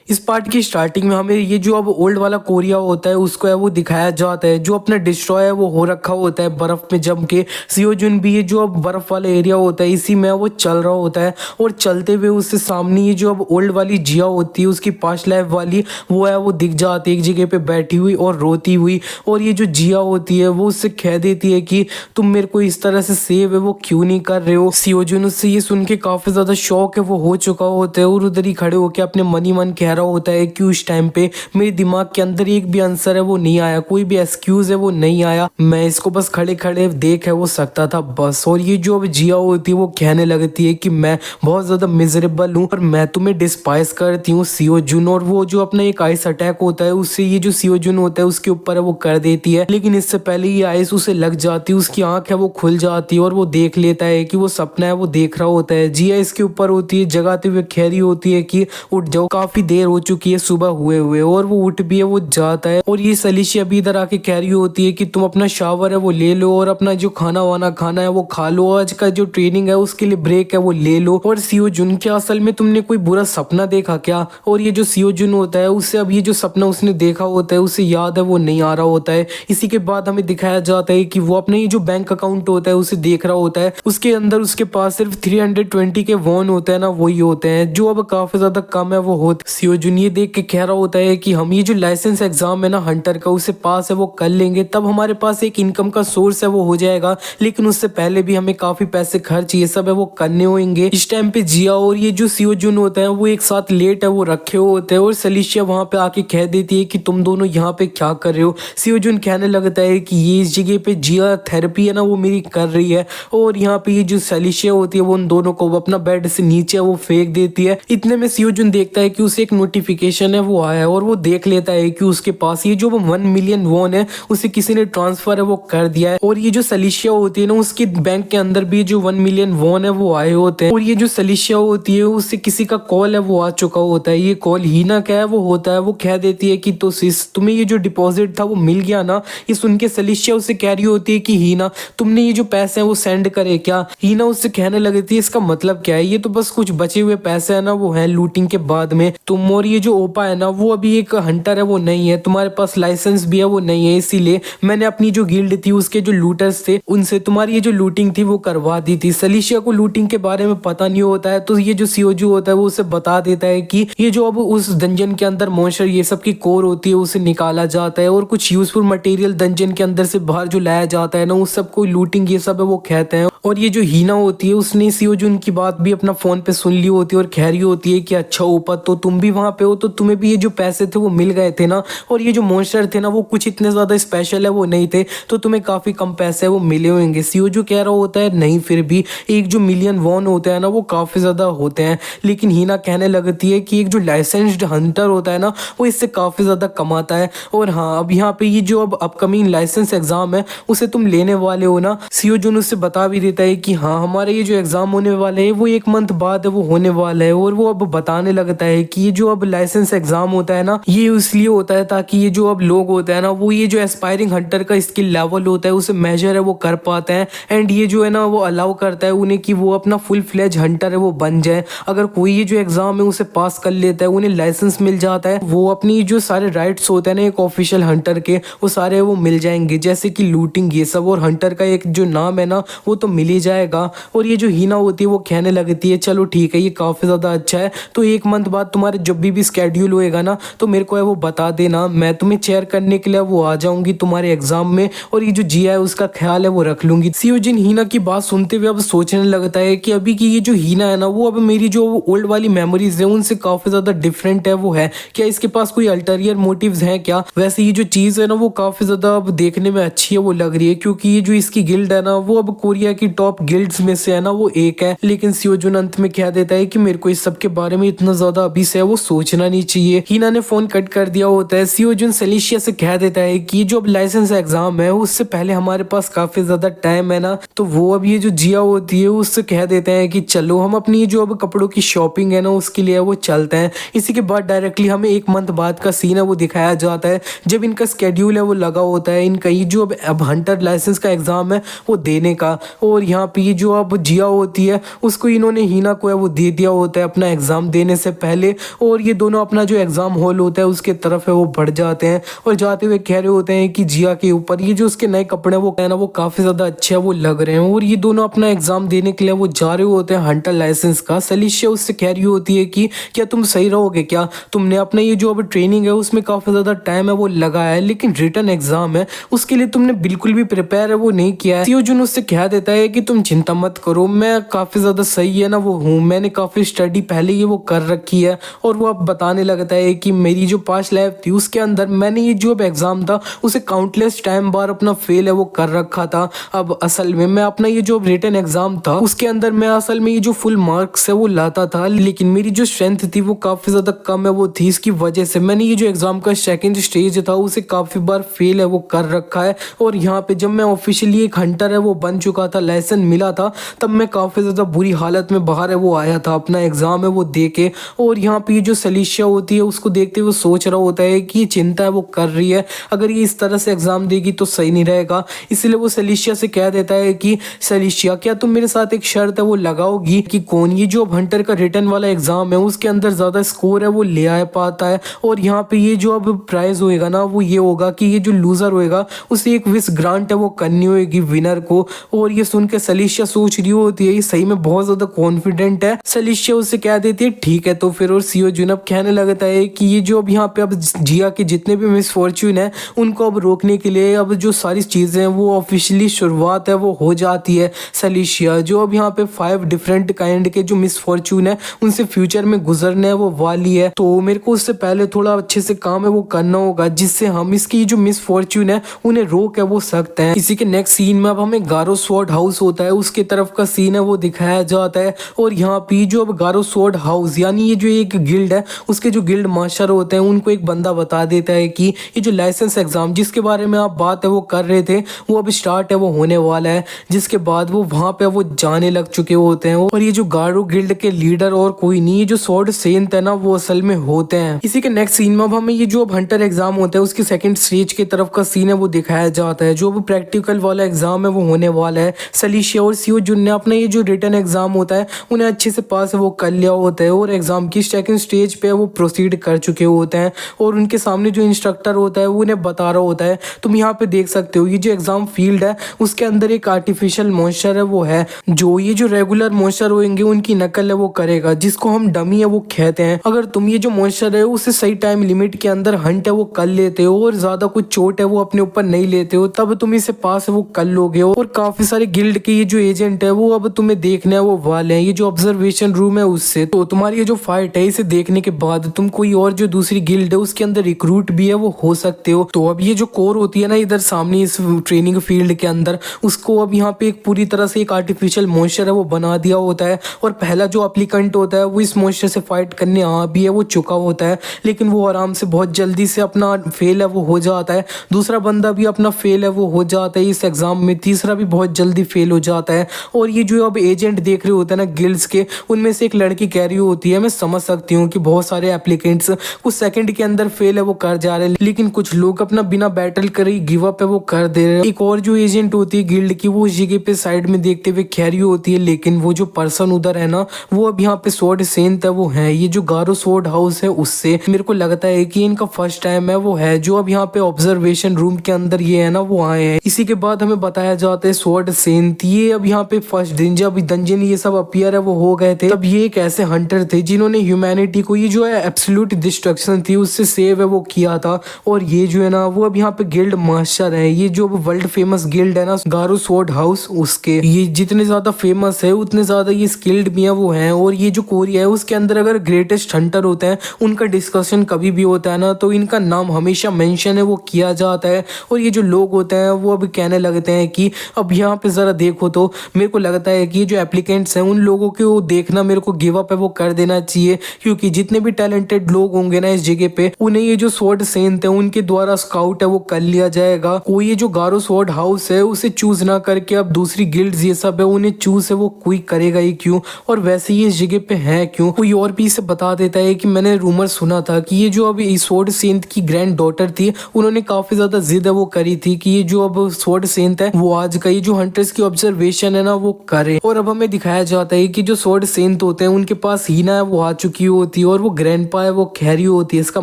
इस पार्ट की स्टार्टिंग में हमें ये जो अब ओल्ड वाला कोरिया होता है उसको है वो दिखाया जाता है, जो अपना डिस्ट्रॉय है वो हो रखा होता है बर्फ में जम के। सियोजुन भी ये जो अब बर्फ वाला एरिया होता है इसी में वो चल रहा होता है, और चलते हुए उससे सामने ये जो अब ओल्ड वाली जिया होती है उसकी पास्ट लाइफ वाली वो है वो दिख जाती है एक जगह पे बैठी हुई और रोती हुई। और ये जो जिया होती है वो उससे कह देती है कि तुम मेरे को इस तरह से सेव है वो क्यों नहीं कर रहे हो। सियोजुन उससे ये सुन के काफी ज्यादा शौक है वो हो चुका होता है, और उधर ही खड़े होकर अपने मन ही मन कह रहा होता है कि उस टाइम पे मेरे दिमाग के अंदर एक भी आंसर है वो नहीं आया, कोई भी एक्सक्यूज है वो नहीं आया, मैं इसको बस खड़े खड़े देख है वो सकता था बस। और ये जो अब जिया होती है वो कहने लगती है कि मैं बहुत ज्यादा मिजरेबल हूँ और मैं तुम्हें डिस्पाइस करती हूँ सियोजुन। और वो जो अपना एक आइस अटैक होता है उससे ये जो सियोजुन होता है उसके ऊपर है वो कर देती है, लेकिन इससे पहले ये आइस उसे लग जाती है, उसकी आंख है वो खुल जाती है और वो देख लेता है कि वो सपना है वो देख रहा होता है। जिया इसके ऊपर होती है जगाते हुए कह रही होती है कि उठ जाओ, काफी देर हो चुकी है सुबह हुए हुए। और वो उठ भी है वो जाता है, और ये सलीशी अभी इधर आके कह रही होती है कि तुम अपना शावर है वो ले लो और अपना जो खाना वाना खाना है वो खा लो, आज का जो ट्रेनिंग है उसके लिए ब्रेक है वो ले लो। और सियोजुन के असल में तुमने कोई बुरा सपना देखा क्या? और ये जो सियोजुन होता है उससे अब ये जो सपना उसने देखा होता है उसे याद है वो नहीं आ रहा होता है। इसी के बाद हमें दिखाया जाता है कि वो अपने ये जो बैंक अकाउंट होता है उसे देख रहा होता है, उसके अंदर उसके पास सिर्फ 320 के वॉन होते हैं ना, वही होते हैं जो अब काफी ज्यादा कम है वो होते। सियोजुन ये देख के कह रहा होता है कि हम ये जो लाइसेंस एग्जाम है ना हंटर का उसे पास है वो कर लेंगे, तब हमारे पास एक इनकम का सोर्स है वो हो जाएगा, लेकिन उससे पहले भी हमें काफी पैसे खर्च ये सब है वो करने होंगे। इस टाइम पे जिया और ये जो सियोजुन होता है वो एक साथ लेट है वो रखे होते हैं, और सलीशिया वहां पे आके कह देती है कि तुम दोनों यहाँ पे क्या कर रहे हो। सियोजुन कहने लगता है कि ये इस जगह पे जिया थेरेपी है ना वो मेरी कर रही है, और यहाँ पे ये जो सलीशिया होती है वो उन दोनों को अपना बेड से नीचे वो फेंक देती है। इतने में सियोजुन देखता है कि उसे एक नोटिफिकेशन है वो आया है, और वो देख लेता है कि उसके पास ये जो 1 मिलियन वॉन है उसे किसी ने ट्रांसफर है वो कर दिया है। और ये जो सलीशिया होती है ना उसके बैंक के अंदर भी जो 1 मिलियन वॉन है वो आए होते हैं, और ये जो सलीशिया होती है उससे किसी का कॉल है वो आ चुका होता है। ये कॉल हीना का है वो होता है, वो कह देती है कि तो सिस तुम्हें ये जो डिपॉजिट था वो मिल गया ना। ये सुन के सलीशिया उससे कह रही होती है कि हीना तुमने ये जो पैसे हैं वो सेंड करे क्या। हीना उससे कहने लगती है इसका मतलब क्या है, ये तो बस कुछ बचे हुए पैसे है ना वो है लूटिंग के बाद में, तुम और ये जो ओपा है ना वो अभी एक हंटर है वो नहीं है, तुम्हारे पास लाइसेंस भी है वो नहीं है, इसीलिए मैंने अपनी जो गिल्ड थी उसके जो लूटर्स थे उनसे तुम्हारी ये जो लूटिंग थी वो करवा दी थी। सलीशिया को लूटिंग के बारे में पता नहीं होता है, तो ये जो सियोजू होता है वो उसे बता देता है कि ये जो अब उस डंजन के अंदर मॉन्स्टर ये सब की कोर होती है उसे निकाला जाता है, और कुछ यूजफुल मटेरियल डंजन के अंदर से बाहर जो लाया जाता है ना उस सब को लूटिंग ये सब है वो कहते हैं। और ये जो हीना होती है उसने सियोजुन की बात भी अपना फोन पे सुन ली होती है और कह रही होती है कि अच्छा ऊपर तो तुम भी वहां पे हो तो तुम्हें भी ये जो पैसे थे वो मिल गए थे ना, और ये जो मॉन्स्टर थे ना वो कुछ इतने ज्यादा स्पेशल है वो नहीं थे, तो तुम्हें काफी कम पैसे वो मिले होंगे। सियोजू कह रहा होता है नहीं फिर भी एक जो मिलियन वॉन होते हैं ना वो काफी ज्यादा होते हैं, लेकिन हीना कहने लगती है कि एक जो लाइसेंस्ड हंटर होता है ना वो इससे काफी ज्यादा कमाता है। और हाँ अब यहाँ पे ये जो अब अपकमिंग लाइसेंस एग्जाम है उसे तुम लेने वाले हो ना। सियोजुन उससे बता भी देता है कि हाँ हमारे ये जो एग्जाम होने वाले है वो 1 मंथ बाद वो होने वाला है, और वो अब बताने लगता है कि ये जो अब लाइसेंस एग्जाम होता है ना ये इसलिए होता है ताकि ये जो अब लोग होते हैं ना वो ये जो एस्पायरिंग हंटर का स्किल लेवल होता है उसे मेजर है वो कर पाते हैं, एंड ये जो है ना वो अलाउ करता है उन्हें कि वो अपना फुल फ्लेज हंटर है वो बन जाए। अगर कोई ये जो एग्जाम है उसे पास कर लेता है उन्हें लाइसेंस मिल जाता है, वो अपनी जो सारे राइट्स होते हैं ना एक ऑफिशियल हंटर के वो सारे वो मिल जाएंगे, जैसे कि लूटिंग ये सब, और हंटर का एक जो नाम है ना वो तो मिल ही जाएगा। और ये जो हीना होती है वो कहने लगती है चलो ठीक है ये काफी ज्यादा अच्छा है, तो 1 मंथ बाद तुम्हारे जब भी स्केड्यूल होएगा ना तो मेरे को है वो बता देना, मैं तुम्हें चेयर करने के लिए वो आ जाऊंगी तुम्हारे एग्जाम में, और ये जो जिया है उसका ख्याल है वो रख लूंगी। सियोजिन हीना की बात सुनते हुए अब सोचने लगता है कि अभी की ये जो हीना है ना वो अब मेरी जो ओल्ड वाली मेमोरीज है उनसे काफी ज्यादा डिफरेंट है वो है, क्या इसके पास कोई अल्टरियर मोटिव्स हैं क्या। वैसे ये जो चीज है ना वो काफी ज्यादा अब देखने में अच्छी है वो लग रही है, क्योंकि ये जो इसकी गिल्ड है ना वो अब कोरिया की टॉप गिल्ड्स में से है ना वो एक है। लेकिन सियोजुन अंत में कह देता है कि मेरे को इस सब के बारे में इतना ज्यादा अभी से वो सोचना नहीं चाहिए। हीना ने फोन कट कर दिया होता है। सियोजुन सलीशिया से कह देता है कि जो अब लाइसेंस एग्जाम है उससे पहले हमारे पास काफी ज्यादा टाइम है ना, तो वो अब ये जो जिया होती है उससे कह देते हैं कि चलो हम अपनी जो अब कपड़ों की शॉपिंग है ना उसके लिए वो चलते हैं। इसी के बाद डायरेक्टली हमें 1 मंथ बाद का सीन है वो दिखाया जाता है, जब इनका स्केड्यूल है वो लगा होता है इनका ये जो अब हंटर लाइसेंस का एग्जाम है वो देने का। और यहाँ पे जो अब जिया होती है उसको इन्होंने हीना को है वो दे दिया होता है अपना एग्जाम देने से पहले, और और ये दोनों अपना जो एग्जाम हॉल होता है उसके तरफ है वो बढ़ जाते हैं और जाते हुए कह रहे होते हैं कि जिया के ऊपर ये जो उसके नए कपड़े वो कहना वो काफी ज्यादा अच्छे है वो लग रहे हैं। और ये दोनों अपना एग्जाम देने के लिए वो जा रहे होते हैं हंटर लाइसेंस का। सलीशिया उससे कह रही होती है कि क्या तुम सही रहोगे, क्या तुमने अपना ये जो अब ट्रेनिंग है उसमें काफी ज्यादा टाइम है वो लगाया है, लेकिन रिटर्न एग्जाम है उसके लिए तुमने बिल्कुल भी प्रिपेयर है वो नहीं किया है। सियोजुन उससे कह देता है कि तुम चिंता मत करो, मैं काफी ज्यादा सही है ना वो हूँ, मैंने काफी स्टडी पहले ही वो कर रखी है। और वो अब बताने लगता है कि मेरी जो पास्ट लाइफ थी उसके अंदर मैंने ये जो एग्जाम था उसे काउंटलेस टाइम बार अपना फेल है वो कर रखा था। अब असल में मैं अपना ये जो रिटन एग्जाम था उसके अंदर मैं असल में ये जो फुल मार्क्स है वो लाता था, लेकिन मेरी जो स्ट्रेंथ थी वो काफी ज्यादा कम है वो थी। इसकी वजह से मैंने ये जो एग्जाम का सेकंड स्टेज था उसे काफी बार फेल है वो कर रखा है। और यहाँ पे जब मैं ऑफिशियली एक हंटर है वो बन चुका था, लाइसेंस मिला था, तब मैं काफी ज्यादा बुरी हालत में बाहर है वो आया था अपना एग्जाम है वो दे के। और यहाँ पे ये जो सलीशिया होती है उसको देखते हुए सोच रहा होता है कि ये चिंता है वो कर रही है, अगर ये इस तरह से एग्जाम देगी तो सही नहीं रहेगा। इसलिए वो सलीशिया से कह देता है कि सलीशिया क्या तुम मेरे साथ एक शर्त है वो लगाओगी कि कौन ये जो हंटर का रिटर्न वाला एग्जाम है उसके अंदर ज्यादा स्कोर है वो ले आ पाता है। और यहाँ पे ये जो अब प्राइज होएगा ना वो ये होगा कि ये जो लूजर होएगा उसे एक विश ग्रांट है वो करनी होगी विनर को। और ये सुन के सलीशिया सोच रही होती है ये सही में बहुत ज्यादा कॉन्फिडेंट है। सलीशिया उससे कह देती है ठीक है तो फिर। और सियोजुन अब कहने लगता है कि ये जो अब यहाँ पे अब जिया के जितने भी मिसफॉर्च्यून है उनको अब रोकने के लिए अब जो सारी चीजें हैं वो ऑफिशियली शुरुआत है वो हो जाती है। सलीशिया जो अब यहाँ पे 5 डिफरेंट काइंड के जो मिसफॉर्च्यून है उनसे फ्यूचर में गुजरने वो वाली है, तो मेरे को उससे पहले थोड़ा अच्छे से काम है वो करना होगा जिससे हम इसकी जो मिसफॉर्च्यून है उन्हें रोक है वो सकते हैं। इसी के नेक्स्ट सीन में अब हमें गारो स्वॉर्ड हाउस होता है उसके तरफ का सीन है वो दिखाया जाता है। और यहाँ पे जो अब गारो स्वॉर्ड हाउस यानी ये जो एक गिल्ड है उसके जो गिल्ड मास्टर होते हैं उनको एक बंदा बता देता है कि ये जो लाइसेंस एग्जाम जिसके बारे में आप बात है वो कर रहे थे वो अब स्टार्ट है वो होने वाला है। जिसके बाद वो वहां पे वो जाने लग चुके होते हैं। और ये जो गारो गिल्ड के लीडर और कोई नहीं, ये जो स्वॉर्ड सेंट है ना वो असल में होते हैं। इसी के नेक्स्ट सीन में अब हमें ये जो अब हंटर एग्जाम होता है उसके सेकंड स्टेज की तरफ का सीन है वो दिखाया जाता है। जो अब प्रैक्टिकल वाला एग्जाम है वो होने वाला है। सलीशिया और सियोजुन ने अपना ये जो रिटन एग्जाम होता है उन्हें अच्छे से पास वो कर लिया होता है और एग्जाम की सेकंड स्टेज पे वो प्रोसीड कर चुके होते हैं। और उनके सामने जो इंस्ट्रक्टर होता है वो उन्हें बता रहा होता है तुम यहाँ पे देख सकते हो ये जो एग्जाम फील्ड है उसके अंदर एक आर्टिफिशियल मॉन्स्टर है वो है जो ये जो रेगुलर मॉन्स्टर होंगे उनकी नकल है वो करेगा, जिसको हम डमी है वो कहते हैं। अगर तुम ये जो मॉन्स्टर है उसे सही टाइम लिमिट के अंदर हंट है वो कर लेते हो और ज्यादा कुछ चोट है वो अपने ऊपर नहीं लेते हो तब तुम इसे पास है वो कर लोगे। और काफी सारे गिल्ड के ये जो एजेंट है वो अब तुम्हें देखने है वो वाले हैं ये जो ऑब्जर्वेशन रूम है उससे। तो तुम्हारी ये जो फाइट है इसे देखने के बाद तुम कोई और जो दूसरी गिल्ड है उसके अंदर रिक्रूट भी है वो हो सकते हो। तो अब ये जो कोर होती है ना इधर सामने इस ट्रेनिंग फील्ड के अंदर उसको अब यहाँ पे एक पूरी तरह से एक आर्टिफिशियल मॉन्स्टर है वो बना दिया होता है। और पहला जो एप्लीकेंट होता है वो इस मॉन्स्टर से फाइट करने आ भी है वो चुका होता है, लेकिन वो आराम से बहुत जल्दी से अपना फेल है वो हो जाता है। दूसरा बंदा भी अपना फेल है वो हो जाता है इस एग्जाम में, तीसरा भी बहुत जल्दी फेल हो जाता है। और ये जो अब एजेंट देख रहे होते हैं ना गिल्ड्स के उनमें से एक लड़की कह रही होती है मैं समझ सकती हूँ कि बहुत सारे एप्लीकेंट्स कुछ सेकंड के अंदर फेल है वो कर जा रहे हैं, लेकिन कुछ लोग अपना बिना बैटल करे गिव अप है वो कर दे रहे हैं। एक और जो एजेंट होती है गिल्ड की वो उस जगह पे साइड में देखते हुए कह रही होती है लेकिन वो जो पर्सन उधर है ना वो अब यहाँ पे स्वॉर्ड सेंट है वो है ये जो गारो स्वॉर्ड हाउस है उससे मेरे को लगता है कि इनका फर्स्ट टाइम है वो है जो अब यहाँ पे ऑब्जर्वेशन रूम के अंदर ये है ना वो आए हैं। इसी के बाद हमें बताया जाता है स्वॉर्ड सेंट ये अब यहाँ पे फर्स्ट दिन जब डंजन ये सब अपीयर है वो हो गए थे तब ये एक ऐसे हंटर थे जिन्होंने ह्यूमैनिटी को ये जो है एब्सोल्यूट डिस्ट्रक्शन थी उससे सेव है वो किया था। और ये जो है ना वो अब यहाँ पे गिल्ड मास्टर है ये जो वर्ल्ड फेमस गिल्ड है ना गारो स्वॉर्ड हाउस उसके ये जितने ज्यादा फेमस है उतने ज्यादा ये स्किल्ड भी है वो है। और ये जो कोरिया है उसके अंदर अगर ग्रेटेस्ट हंटर होते हैं उनका डिस्कशन कभी भी होता है ना तो इनका नाम हमेशा मेंशन है वो किया जाता है। और ये जो लोग होते हैं वो अब कहने लगते हैं कि अब यहाँ पे जरा देखो तो मेरे को लगता है कि जो एप्लीकेंट्स हैं उन लोगों को देखना मेरे को गिव अप है वो कर देना चाहिए, क्योंकि जितने भी टैलेंटेड लोग होंगे ना इस जगह पे उन्हें ये जो स्वॉर्ड सेंट है उनके द्वारा स्काउट है वो कर लिया जाएगा। कोई ये जो गारो स्वॉर्ड हाउस है उसे चूज ना करके अब दूसरी गिल्ड्स ये सब है उन्हें चूज है वो कोई करेगा ही क्यों, और वैसे ही इस जगह पे है क्यों। कोई और भी इसे बता देता है कि मैंने रूमर सुना था कि ये जो अब स्वॉर्ड सेंट की ग्रैंड डॉटर थी उन्होंने काफी ज्यादा जिद है वो करी थी कि ये जो अब स्वॉर्ड सेंट है वो आज का ये जो हंटर्स की ऑब्जर्वेशन है ना वो करे। और अब हमें दिखाया जाता है कि जो स्वॉर्ड सेंट होते हैं उनके पास हीना है वो आ चुकी होती है है और वो ग्रैंडपा है वो खैरियो होती है। इसका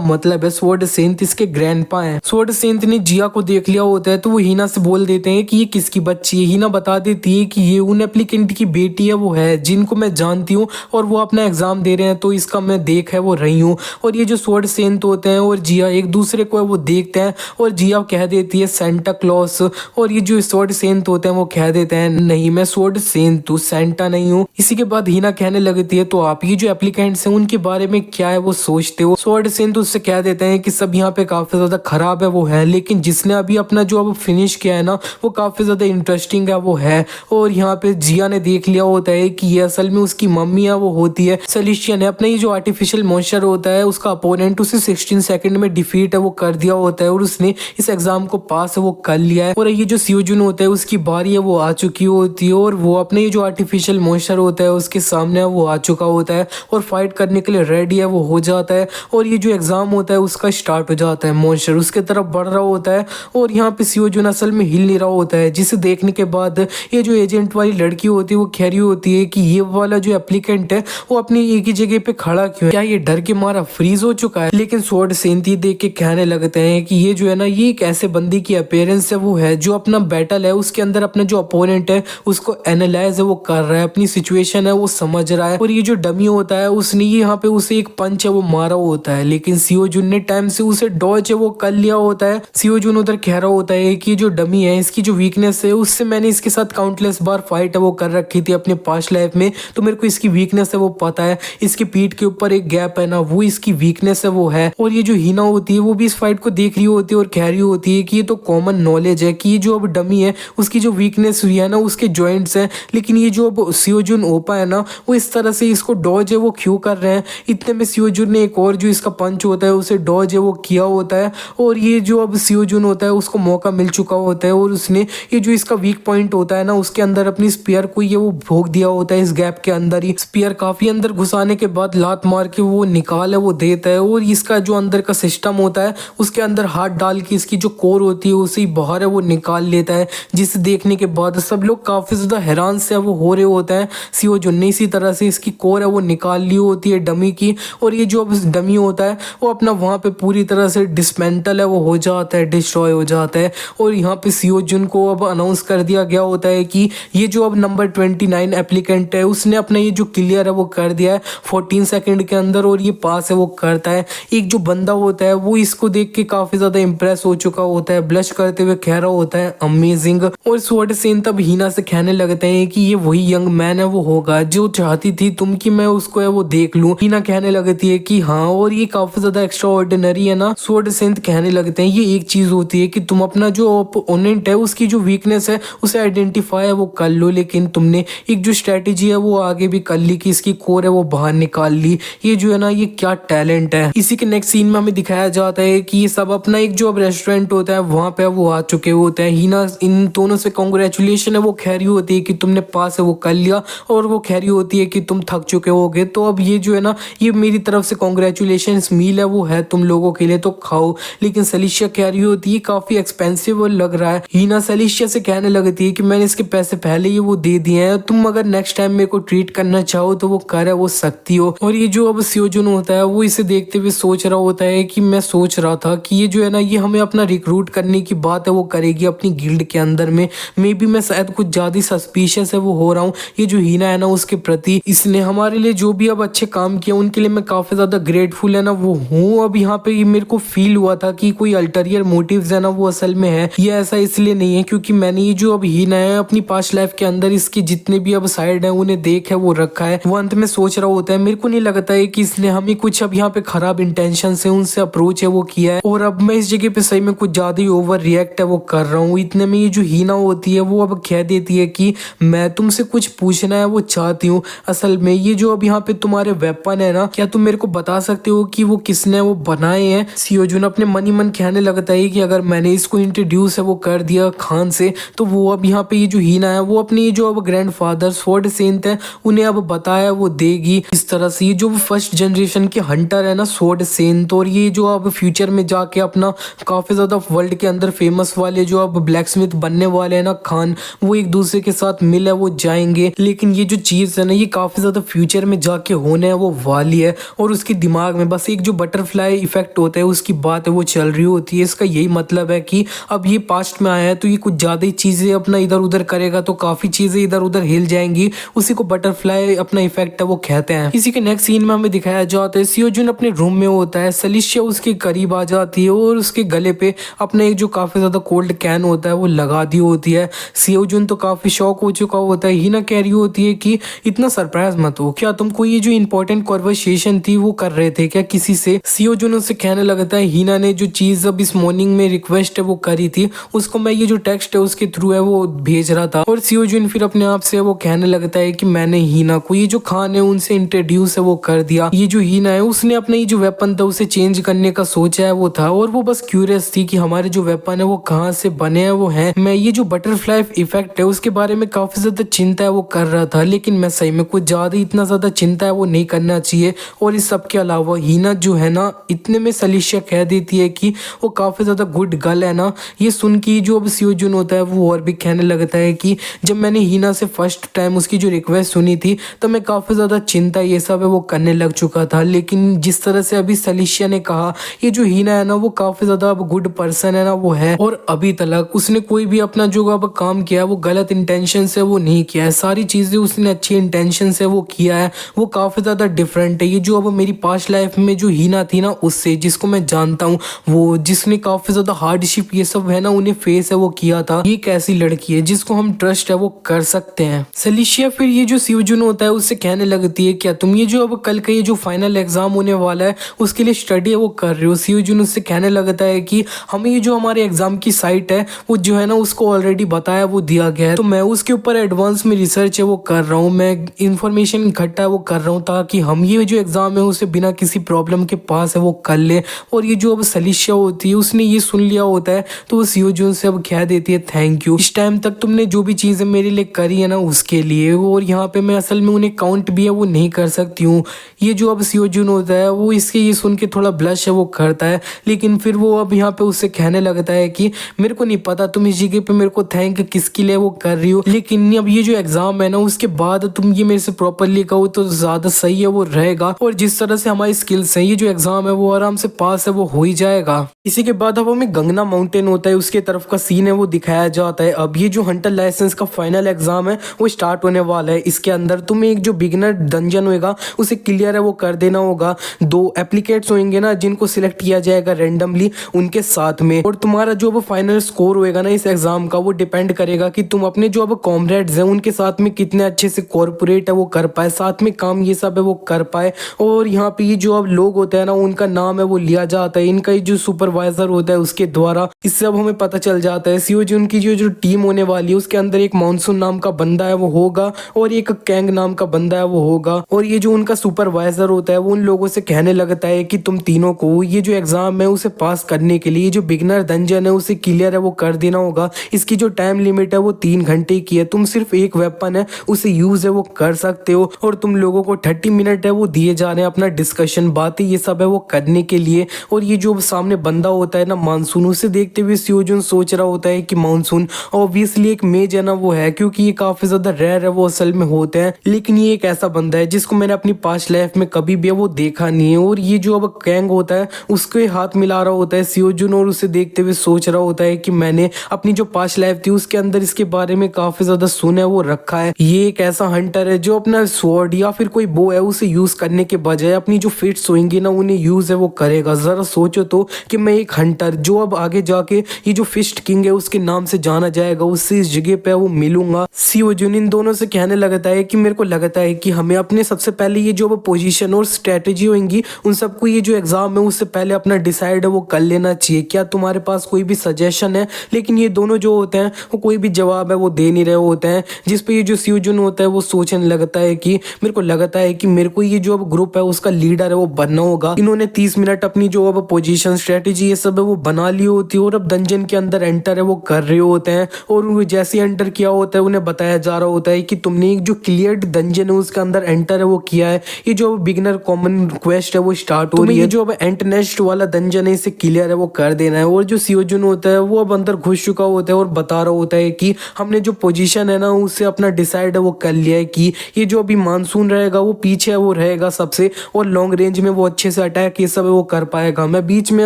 मतलब है स्वॉर्ड सेंट इसके ग्रैंडपा है। स्वॉर्ड सेंट ने जिया को देख लिया होता है तो वो हीना से बोल देते हैं कि ये किसकी बच्ची है। हीना बता देती है कि ये उन एप्लीकेंट की बेटी है वो है जिनको मैं जानती हूँ और वो अपना एग्जाम दे रहे हैं तो इसका मैं देख है वो रही हूँ। और ये जो स्वॉर्ड सेंट होते हैं और जिया एक दूसरे को है वो देखते हैं और जिया कह देती है सेंटा क्लॉस और ये जो स्वॉर्ड सेंट होते हैं वो कह देते हैं नहीं मैं स्वॉर्ड सेंट हूँ सेंटा नहीं हूँ। इसी के बाद हीना कहने लगती है तो आप ये जो एप्लीकेंट्स हैं उनके बारे में क्या है वो सोचते हो। स्वॉर्ड सेंट उससे कह देते हैं कि सब यहाँ पे काफी ज्यादा खराब है वो है लेकिन जिसने अभी अपना जो अब फिनिश किया है ना वो काफी ज्यादा इंटरेस्टिंग है वो है। और यहाँ पे जिया ने देख लिया होता है कि ये असल में उसकी मम्मी है वो होती है सेलिशिया ने अपना ये जो आर्टिफिशियल मॉन्स्टर होता है उसका अपोनेंट उसे 16 सेकंड में डिफीट है वो कर दिया होता है और उसने इस एग्जाम को पास है वो कर लिया है। और ये जो सियोजुन होता है उसकी बारी है वो आ चुकी होती है और वो अपने ये जो आर्टिफिशियल मॉन्स्टर होता है उसके सामने वो आ चुका होता है और फाइट करने के लिए रेडी है वो हो जाता है। और ये जो एग्जाम होता है उसका स्टार्ट हो जाता है। मॉन्स्टर उसके तरफ बढ़ रहा होता है और यहाँ पे सियोजुन असल में हिल नहीं रहा होता है जिसे देखने के बाद ये जो एजेंट वाली लड़की होती है वो कह रही होती है कि ये वाला जो एप्लीकेंट है वो अपनी एक ही जगह पे खड़ा क्यों है, क्या ये डर के मारा फ्रीज हो चुका है। लेकिन स्वॉर्ड सेंट देख के कहने लगते हैं कि ये जो है ना ये एक ऐसे बंदी की अपीयरेंस है वो है जो अपना बैटल है उसके अंदर अपना जो अपोनेंट है उसको एनालाइज है वो कर रहा है अपनी सिचुएशन है वो समझ रहा है। और ये जो डमी होता है उसने यहाँ पे उसे एक पंच है वो मारा होता है लेकिन सियोजुन ने टाइम से उसे डॉज है वो कर लिया होता है। सियोजुन उधर कह रहा होता है कि जो डमी है इसकी जो वीकनेस है उससे मैंने इसके साथ काउंटलेस बार फाइट है वो कर रखी थी अपने पास्ट लाइफ में तो मेरे को इसकी वीकनेस है वो पता है। इसकी पीठ के ऊपर एक गैप है ना वो इसकी वीकनेस है वो है। और ये जो हीना होती है वो भी इस फाइट को देख रही होती है और कह रही होती है कि ये तो कॉमन नॉलेज है कि ये जो अब डमी है उसकी जो वीकनेस हुई है ना उसके जॉइंट्स हैं लेकिन ये जो अब सियोजुन ओपा है ना वो इस तरह से इसको डॉज है वो क्यों कर रहे हैं। इतने में सियोजुन ने एक और जो इसका पंच होता है उसे डॉज है वो किया होता है और ये जो अब सियोजुन होता है उसको मौका मिल चुका होता है और उसने ये जो इसका वीक पॉइंट होता है ना उसके अंदर अपनी स्पीयर को ये वो भोग दिया होता है इस गैप के अंदर ही। स्पीयर काफी अंदर घुसाने के बाद लात मार के वो निकाल है वो देता है और इसका जो अंदर का सिस्टम होता है उसके अंदर हाथ डाल के इसकी जो कोर होती है उसे बाहर है वो निकाल लेता है जिसे देखने के बाद सब लोग काफी ज्यादा हैरान से वो हो रहे होते हैं। सियोजुन ने इसी तरह से इसकी कोर है वो निकाल ली होती है डमी की और ये जो अब डमी होता है वो अपना वहां पे पूरी तरह से डिसमेंटल है वो हो जाता है डिस्ट्रॉय हो जाता है। और यहाँ पे सियोजुन को अब अनाउंस कर दिया गया होता है कि ये जो अब नंबर 29 एप्लीकेंट है उसने अपना ये जो क्लियर है वो कर दिया है 14 सेकंड के अंदर और ये पास है वो करता है। एक जो बंदा होता है वो इसको देख के काफी ज्यादा इंप्रेस हो चुका होता है ब्लश करते हुए कह रहा होता है अमेजिंग। और स्वॉर्ड सेंट तब हीना से कहने लगते हैं कि ये वही यंग मैन है वो होगा जो चाहती थी तुम कि मैं उसको है वो देख लूं। हीना कहने लगती है कि हाँ और ये काफी ज्यादा एक्स्ट्रा ऑर्डिनरी है ना। स्वॉर्ड सेंट कहने लगते हैं ये एक चीज होती है कि तुम अपना जो ओपोनेंट है उसकी जो वीकनेस है उसे आइडेंटिफाई है वो कर लो लेकिन तुमने एक जो स्ट्रेटेजी है वो आगे भी कर ली कि इसकी कोर है वो बाहर निकाल ली। ये जो है ना ये क्या टैलेंट है। इसी के नेक्स्ट सीन में हमें दिखाया जाता है कि ये सब अपना एक जो अब रेस्टोरेंट होता है वहां पे वो आ चुके होते हैं। हीना इन दोनों से कांग्रेचुलेशन है वो कह रही होती है कि तुमने पास है वो कर लिया और वो कह रही होती है कि तुम थक चुके होगे तो अब ये जो है ना ये मेरी तरफ से कांग्रेचुलेशन मील है वो है तुम लोगों के लिए तो खाओ। लेकिन सेलिशिया कह रही होती है काफी एक्सपेंसिव लग रहा है। हीना सेलिशिया से कहने लगती है कि मैंने इसके पैसे पहले ही वो दे दिए हैं तुम अगर नेक्स्ट टाइम मेरे को ट्रीट करना चाहो तो वो कर है वो सकती हो। और ये जो अब सियोजुन होता है वो इसे देखते हुए सोच रहा होता है कि मैं सोच रहा था कि ये जो है ना ये हमें अपना रिक्रूट करने की बात है वो करेगी अपनी गिल्ड के अंदर में। मे बी मैं शायद कुछ ज्यादा सस्पिशियस है वो हो रहा हूँ ये जो हीना है ना उसके प्रति। इसने हमारे लिए जो भी अब अच्छे काम किया उनके लिए मैं काफी ज्यादा ग्रेटफुल है ना वो हूँ। अब यहाँ पे ये मेरे को फील हुआ था कि कोई अल्टरियर मोटिव्स है ना वो असल में है। ये ऐसा इसलिए नहीं है क्योंकि मैंने ये जो अब हीना है अपनी पास्ट लाइफ के अंदर इसके जितने भी अब साइड है उन्हें देख है वो रखा है। वो अंत में सोच रहा होता है मेरे को नहीं लगता है कि इसने हमें कुछ अब यहाँ पे खराब इंटेंशन से उनसे अप्रोच है वो किया है और अब मैं इस जगह पे सही में कुछ ज्यादा ही ओवर रिएक्ट है वो कर रहा हूँ। इतने में ये जो हीना होती है वो अब कह देती है कि मैं तुमसे कुछ पूछना है वो चाहती हूँ। असल में ये जो अब यहाँ पे तुम्हारे वेपन है ना क्या तुम मेरे को बता सकते हो कि वो किसने वो बनाए हैं। सियोजुन अपने मन ही मन कहने लगता है कि अगर मैंने इसको इंट्रोड्यूस है वो कर दिया खान से तो वो अब यहाँ पे ये जो हीना है वो अपने जो अब ग्रैंडफादर स्वॉर्ड सेंट है उन्हें अब बताया वो देगी। इस तरह से ये जो फर्स्ट जनरेशन के हंटर है ना स्वॉर्ड सेंट और ये जो अब फ्यूचर में जाके अपना काफी ज्यादा वर्ल्ड के अंदर फेमस वाले जो अब ब्लैक स्मिथ बनने वाले हैं ना खान वो एक दूसरे के साथ मिल है वो जाएंगे। लेकिन ये जो चीज है ना ये काफी ज्यादा फ्यूचर में जाके होने है वो वाली वाली है और उसके दिमाग में बस एक जो बटरफ्लाई इफेक्ट होता है उसकी बात है वो चल रही होती है। इसका यही मतलब है कि अब ये पास्ट में आया है तो ये कुछ ज्यादा ही चीजें अपना इधर उधर करेगा तो काफी चीजें इधर उधर हिल जाएंगी, उसी को बटरफ्लाई अपना इफेक्ट है वो कहते हैं। इसी के नेक्स्ट सीन में हमें दिखाया जाता है सियोजुन अपने रूम में होता है, सलिशिया उसके करीब आ जाती है और उसके गले पे अपना एक जो काफी ज्यादा कोल्ड कैन होता है वो लगा दी होती है। सियोजुन तो काफी शॉक हो चुका होता है। हिना कह रही होती है कि इतना सरप्राइज मत हो, क्या तुमको ये जो इंपॉर्टेंट कॉन्वर्सेशन थी वो कर रहे थे क्या किसी से? सियोजुन उससे कहने लगता है हिना ने जो चीज अब इस मॉर्निंग में रिक्वेस्ट है वो करी थी उसको मैं ये जो टेक्स्ट है उसके थ्रू है वो भेज रहा था। और सियोजुन फिर अपने आप से वो कहने लगता है कि मैंने हिना को ये जो खान है उनसे इंट्रोड्यूस है वो कर दिया। ये जो हिना है उसने अपना ये जो वेपन था उसे चेंज करने का सोचा है वो था और वो बस क्यूरियस थी कि हमारे जो वेपन है वो कहाँ से बने हैं वो है। मैं ये जो बटरफ्लाई इफेक्ट है उसके बारे में काफी ज्यादा चिंता है वो कर रहा था, लेकिन मैं सही में कुछ ज्यादा इतना ज्यादा चिंता है वो नहीं करना चाहिए। और इस सब के अलावा हिना जो है ना इतने में सलिशिया कह देती है कि वो काफी ज्यादा गुड गर्ल है ना। ये सुन के जो अब सियोजुन होता है वो और भी कहने लगता है कि जब मैंने हिना से फर्स्ट टाइम उसकी जो रिक्वेस्ट सुनी थी तो मैं काफी ज्यादा चिंता ये सब है वो करने लग चुका था, लेकिन जिस तरह से अभी सलिशिया ने कहा ये जो हिना है ना वो काफी ज्यादा अब गुड पर्सन है ना वो है, और अभी तक उसने कोई भी अपना जो अब काम किया वो गलत इंटेंशन से वो नहीं किया है, सारी चीजें उसने अच्छी इंटेंशन से वो किया है। वो काफी ज्यादा डिफरेंट है ये जो अब मेरी पास्ट लाइफ में जो हिना थी ना उससे, जिसको मैं जानता हूँ वो जिसने काफी ज्यादा हार्डशिप ये सब है ना उन्हें फेस है वो किया था। ये एक ऐसी लड़की है जिसको हम ट्रस्ट है वो कर सकते हैं। सलिशिया फिर ये जो सियोजुन होता है उससे कहने लगती है क्या तुम ये जो अब कल का ये जो फाइनल एग्जाम होने वाला है उसके लिए स्टडी है वो कर रहे हो? सियोजुन उससे कहने लगता है कि हमें ये जो हमारे एग्जाम की साइट है वो जो है ना उसको ऑलरेडी बताया वो दिया गया है, तो मैं उसके ऊपर एडवांस में रिसर्च है वो कर रहा हूँ, मैं इंफॉर्मेशन इकट्ठा है वो कर रहा हूँ ताकि हम ये जो एग्जाम है उसे बिना किसी प्रॉब्लम के पास है वो कर ले। और ये जो अब सलिशिया होती है उसने ये सुन लिया होता है तो वो सियोजुन से अब कह देती है थैंक यू, इस टाइम तक तुमने जो भी चीजें मेरे लिए करी है ना उसके लिए। और यहाँ पे मैं असल में उन्हें काउंट भी है वो नहीं कर सकती हूँ। ये जो अब सियोजुन होता है वो इसके ये सुन के थोड़ा ब्लश है वो करता है, लेकिन फिर वो अब यहाँ पे उससे कहने लगता है कि मेरे को नहीं पता तुम इस जगह पे मेरे को थैंक किसके लिए वो कर रही हो, लेकिन अब ये जो एग्जाम है ना उसके बाद तुम ये मेरे से प्रॉपरली कहो तो ज्यादा सही है वो रहेगा। और जिस तरह से हमारी स्किल्स है ये जो एग्जाम है वो आराम से पास है वो हो ही जाएगा। इसी के बाद अब हमें गंगना माउंटेन होता है उसके तरफ का सीन है वो दिखाया जाता है। अब ये जो हंटर लाइसेंस का फाइनल एग्जाम है वो स्टार्ट होने वाला है। इसके अंदर तुम्हें एक जो बिगिनर डंजन होगा उसे क्लियर है वो कर देना होगा। 2 एप्लीकेट्स होंगे ना जिनको सिलेक्ट किया जाएगा रेंडमली उनके साथ में, और तुम्हारा जो अब फाइनल स्कोर होएगा ना इस एग्जाम का वो डिपेंड करेगा कि तुम अपने जो अब कॉमरेड्स हैं उनके साथ में कितने अच्छे से कॉर्पोरेट है वो कर पाए, साथ में काम ये सब है वो कर पाए। और यहाँ पे ये जो अब लोग होते हैं ना उनका नाम है वो लिया जाता है, इनका जो सुपरवाइजर होता है उसके द्वारा। इससे अब हमें पता चल जाता है सियोजुन की जो टीम होने वाली है उसके अंदर एक मानसून नाम का बंदा है वो होगा और एक कैंग नाम का बंदा है वो होगा। और ये जो उनका सुपरवाइजर होता है वो उन लोगों से कहने लगता है कि तुम तीनों को ये जो एग्जाम है उसे पास करने के लिए जो बिगनर डंजन है उसे क्लियर है वो कर देना होगा। इसकी जो टाइम लिमिट है वो 3 घंटे की है, तुम सिर्फ एक वेपन है उसे यूज है वो कर सकते हो और तुम लोगों को 30 मिनट है वो दिए जा रहे हैं अपना डिस्कशन बातें ये सब है वो करने के लिए। और ये जो सामने बंदा होता है ना मानसून, उसे देखते हुए सियोजुन सोच रहा होता है कि मानसून ऑब्वियसली एक मेज है ना वो है, क्योंकि ये काफी ज्यादा रेयर है वो असल में होते हैं, लेकिन ये एक ऐसा बंदा है जिसको मैंने अपनी पास्ट लाइफ में कभी भी वो देखा नहीं है। और ये जो अब कैंग होता है उसके हाथ मिला रहा होता है सियोजुन और उसे देखते हुए सोच रहा होता है कि मैंने अपनी जो पास्ट लाइफ थी उसके अंदर इसके बारे में काफी ज्यादा सुना है वो रखा है। ये एक ऐसा हंटर है जो अपना स्वॉर्ड या फिर कोई बो है उसे यूज करने के बजाय अपनी जो फिट्स होंगी ना उन्हें यूज है वो करेगा। जरा सोचो तो कि मैं एक हंटर जो अब आगे जाके ये जो फिस्ट किंग है उसके नाम से जाना जाएगा उससे इस जगह पे वो मिलूंगा। सियोजुन इन दोनों से कहने लगता है कि मेरे को लगता है कि हमें अपने सबसे पहले ये जो पोजीशन और स्ट्रेटेजी होंगी उन सबको ये जो एग्जाम है उससे पहले अपना डिसाइड है वो कर लेना चाहिए। क्या तुम्हारे पास कोई भी सजेशन है? लेकिन ये दोनों जो होते हैं वो कोई भी जवाब है वो दे नहीं रहे होते हैं, जिस पे ये जो सियोजुन होता है वो सोचने लगता है कि मेरे को लगता है कि मेरे को ये जो अब ग्रुप है उसका लीडर है वो बनना होगा। इन्होंने 30 मिनट अपनी जो अब पोजीशन स्ट्रेटेजी ये सब है वो बना ली होती है और अब डंजन के अंदर एंटर है वो कर रहे होते हैं। और जैसे एंटर किया होता है उन्हें बताया जा रहा होता है कि तुमने एक जो क्लियर्ड डंजन है उसके अंदर एंटर है वो किया है। ये जो बिगिनर कॉमन क्वेस्ट है वो स्टार्ट हो रही है, जो अब एंट नेस्ट वाला डंजन है इसे क्लियर है वो कर देना है। और जो सियोजुन होता है वो अब अंदर घुस चुका होता है और बता रहा होता है कि हमने जो पोजीशन है ना उससे अपना डिसाइड है वो कर लिया है कि ये जो अभी मानसून रहेगा वो पीछे है वो रहेगा पाएगा सबसे, और लॉन्ग रेंज में वो अच्छे से अटैक ये सब वो कर पाएगा। मैं बीच में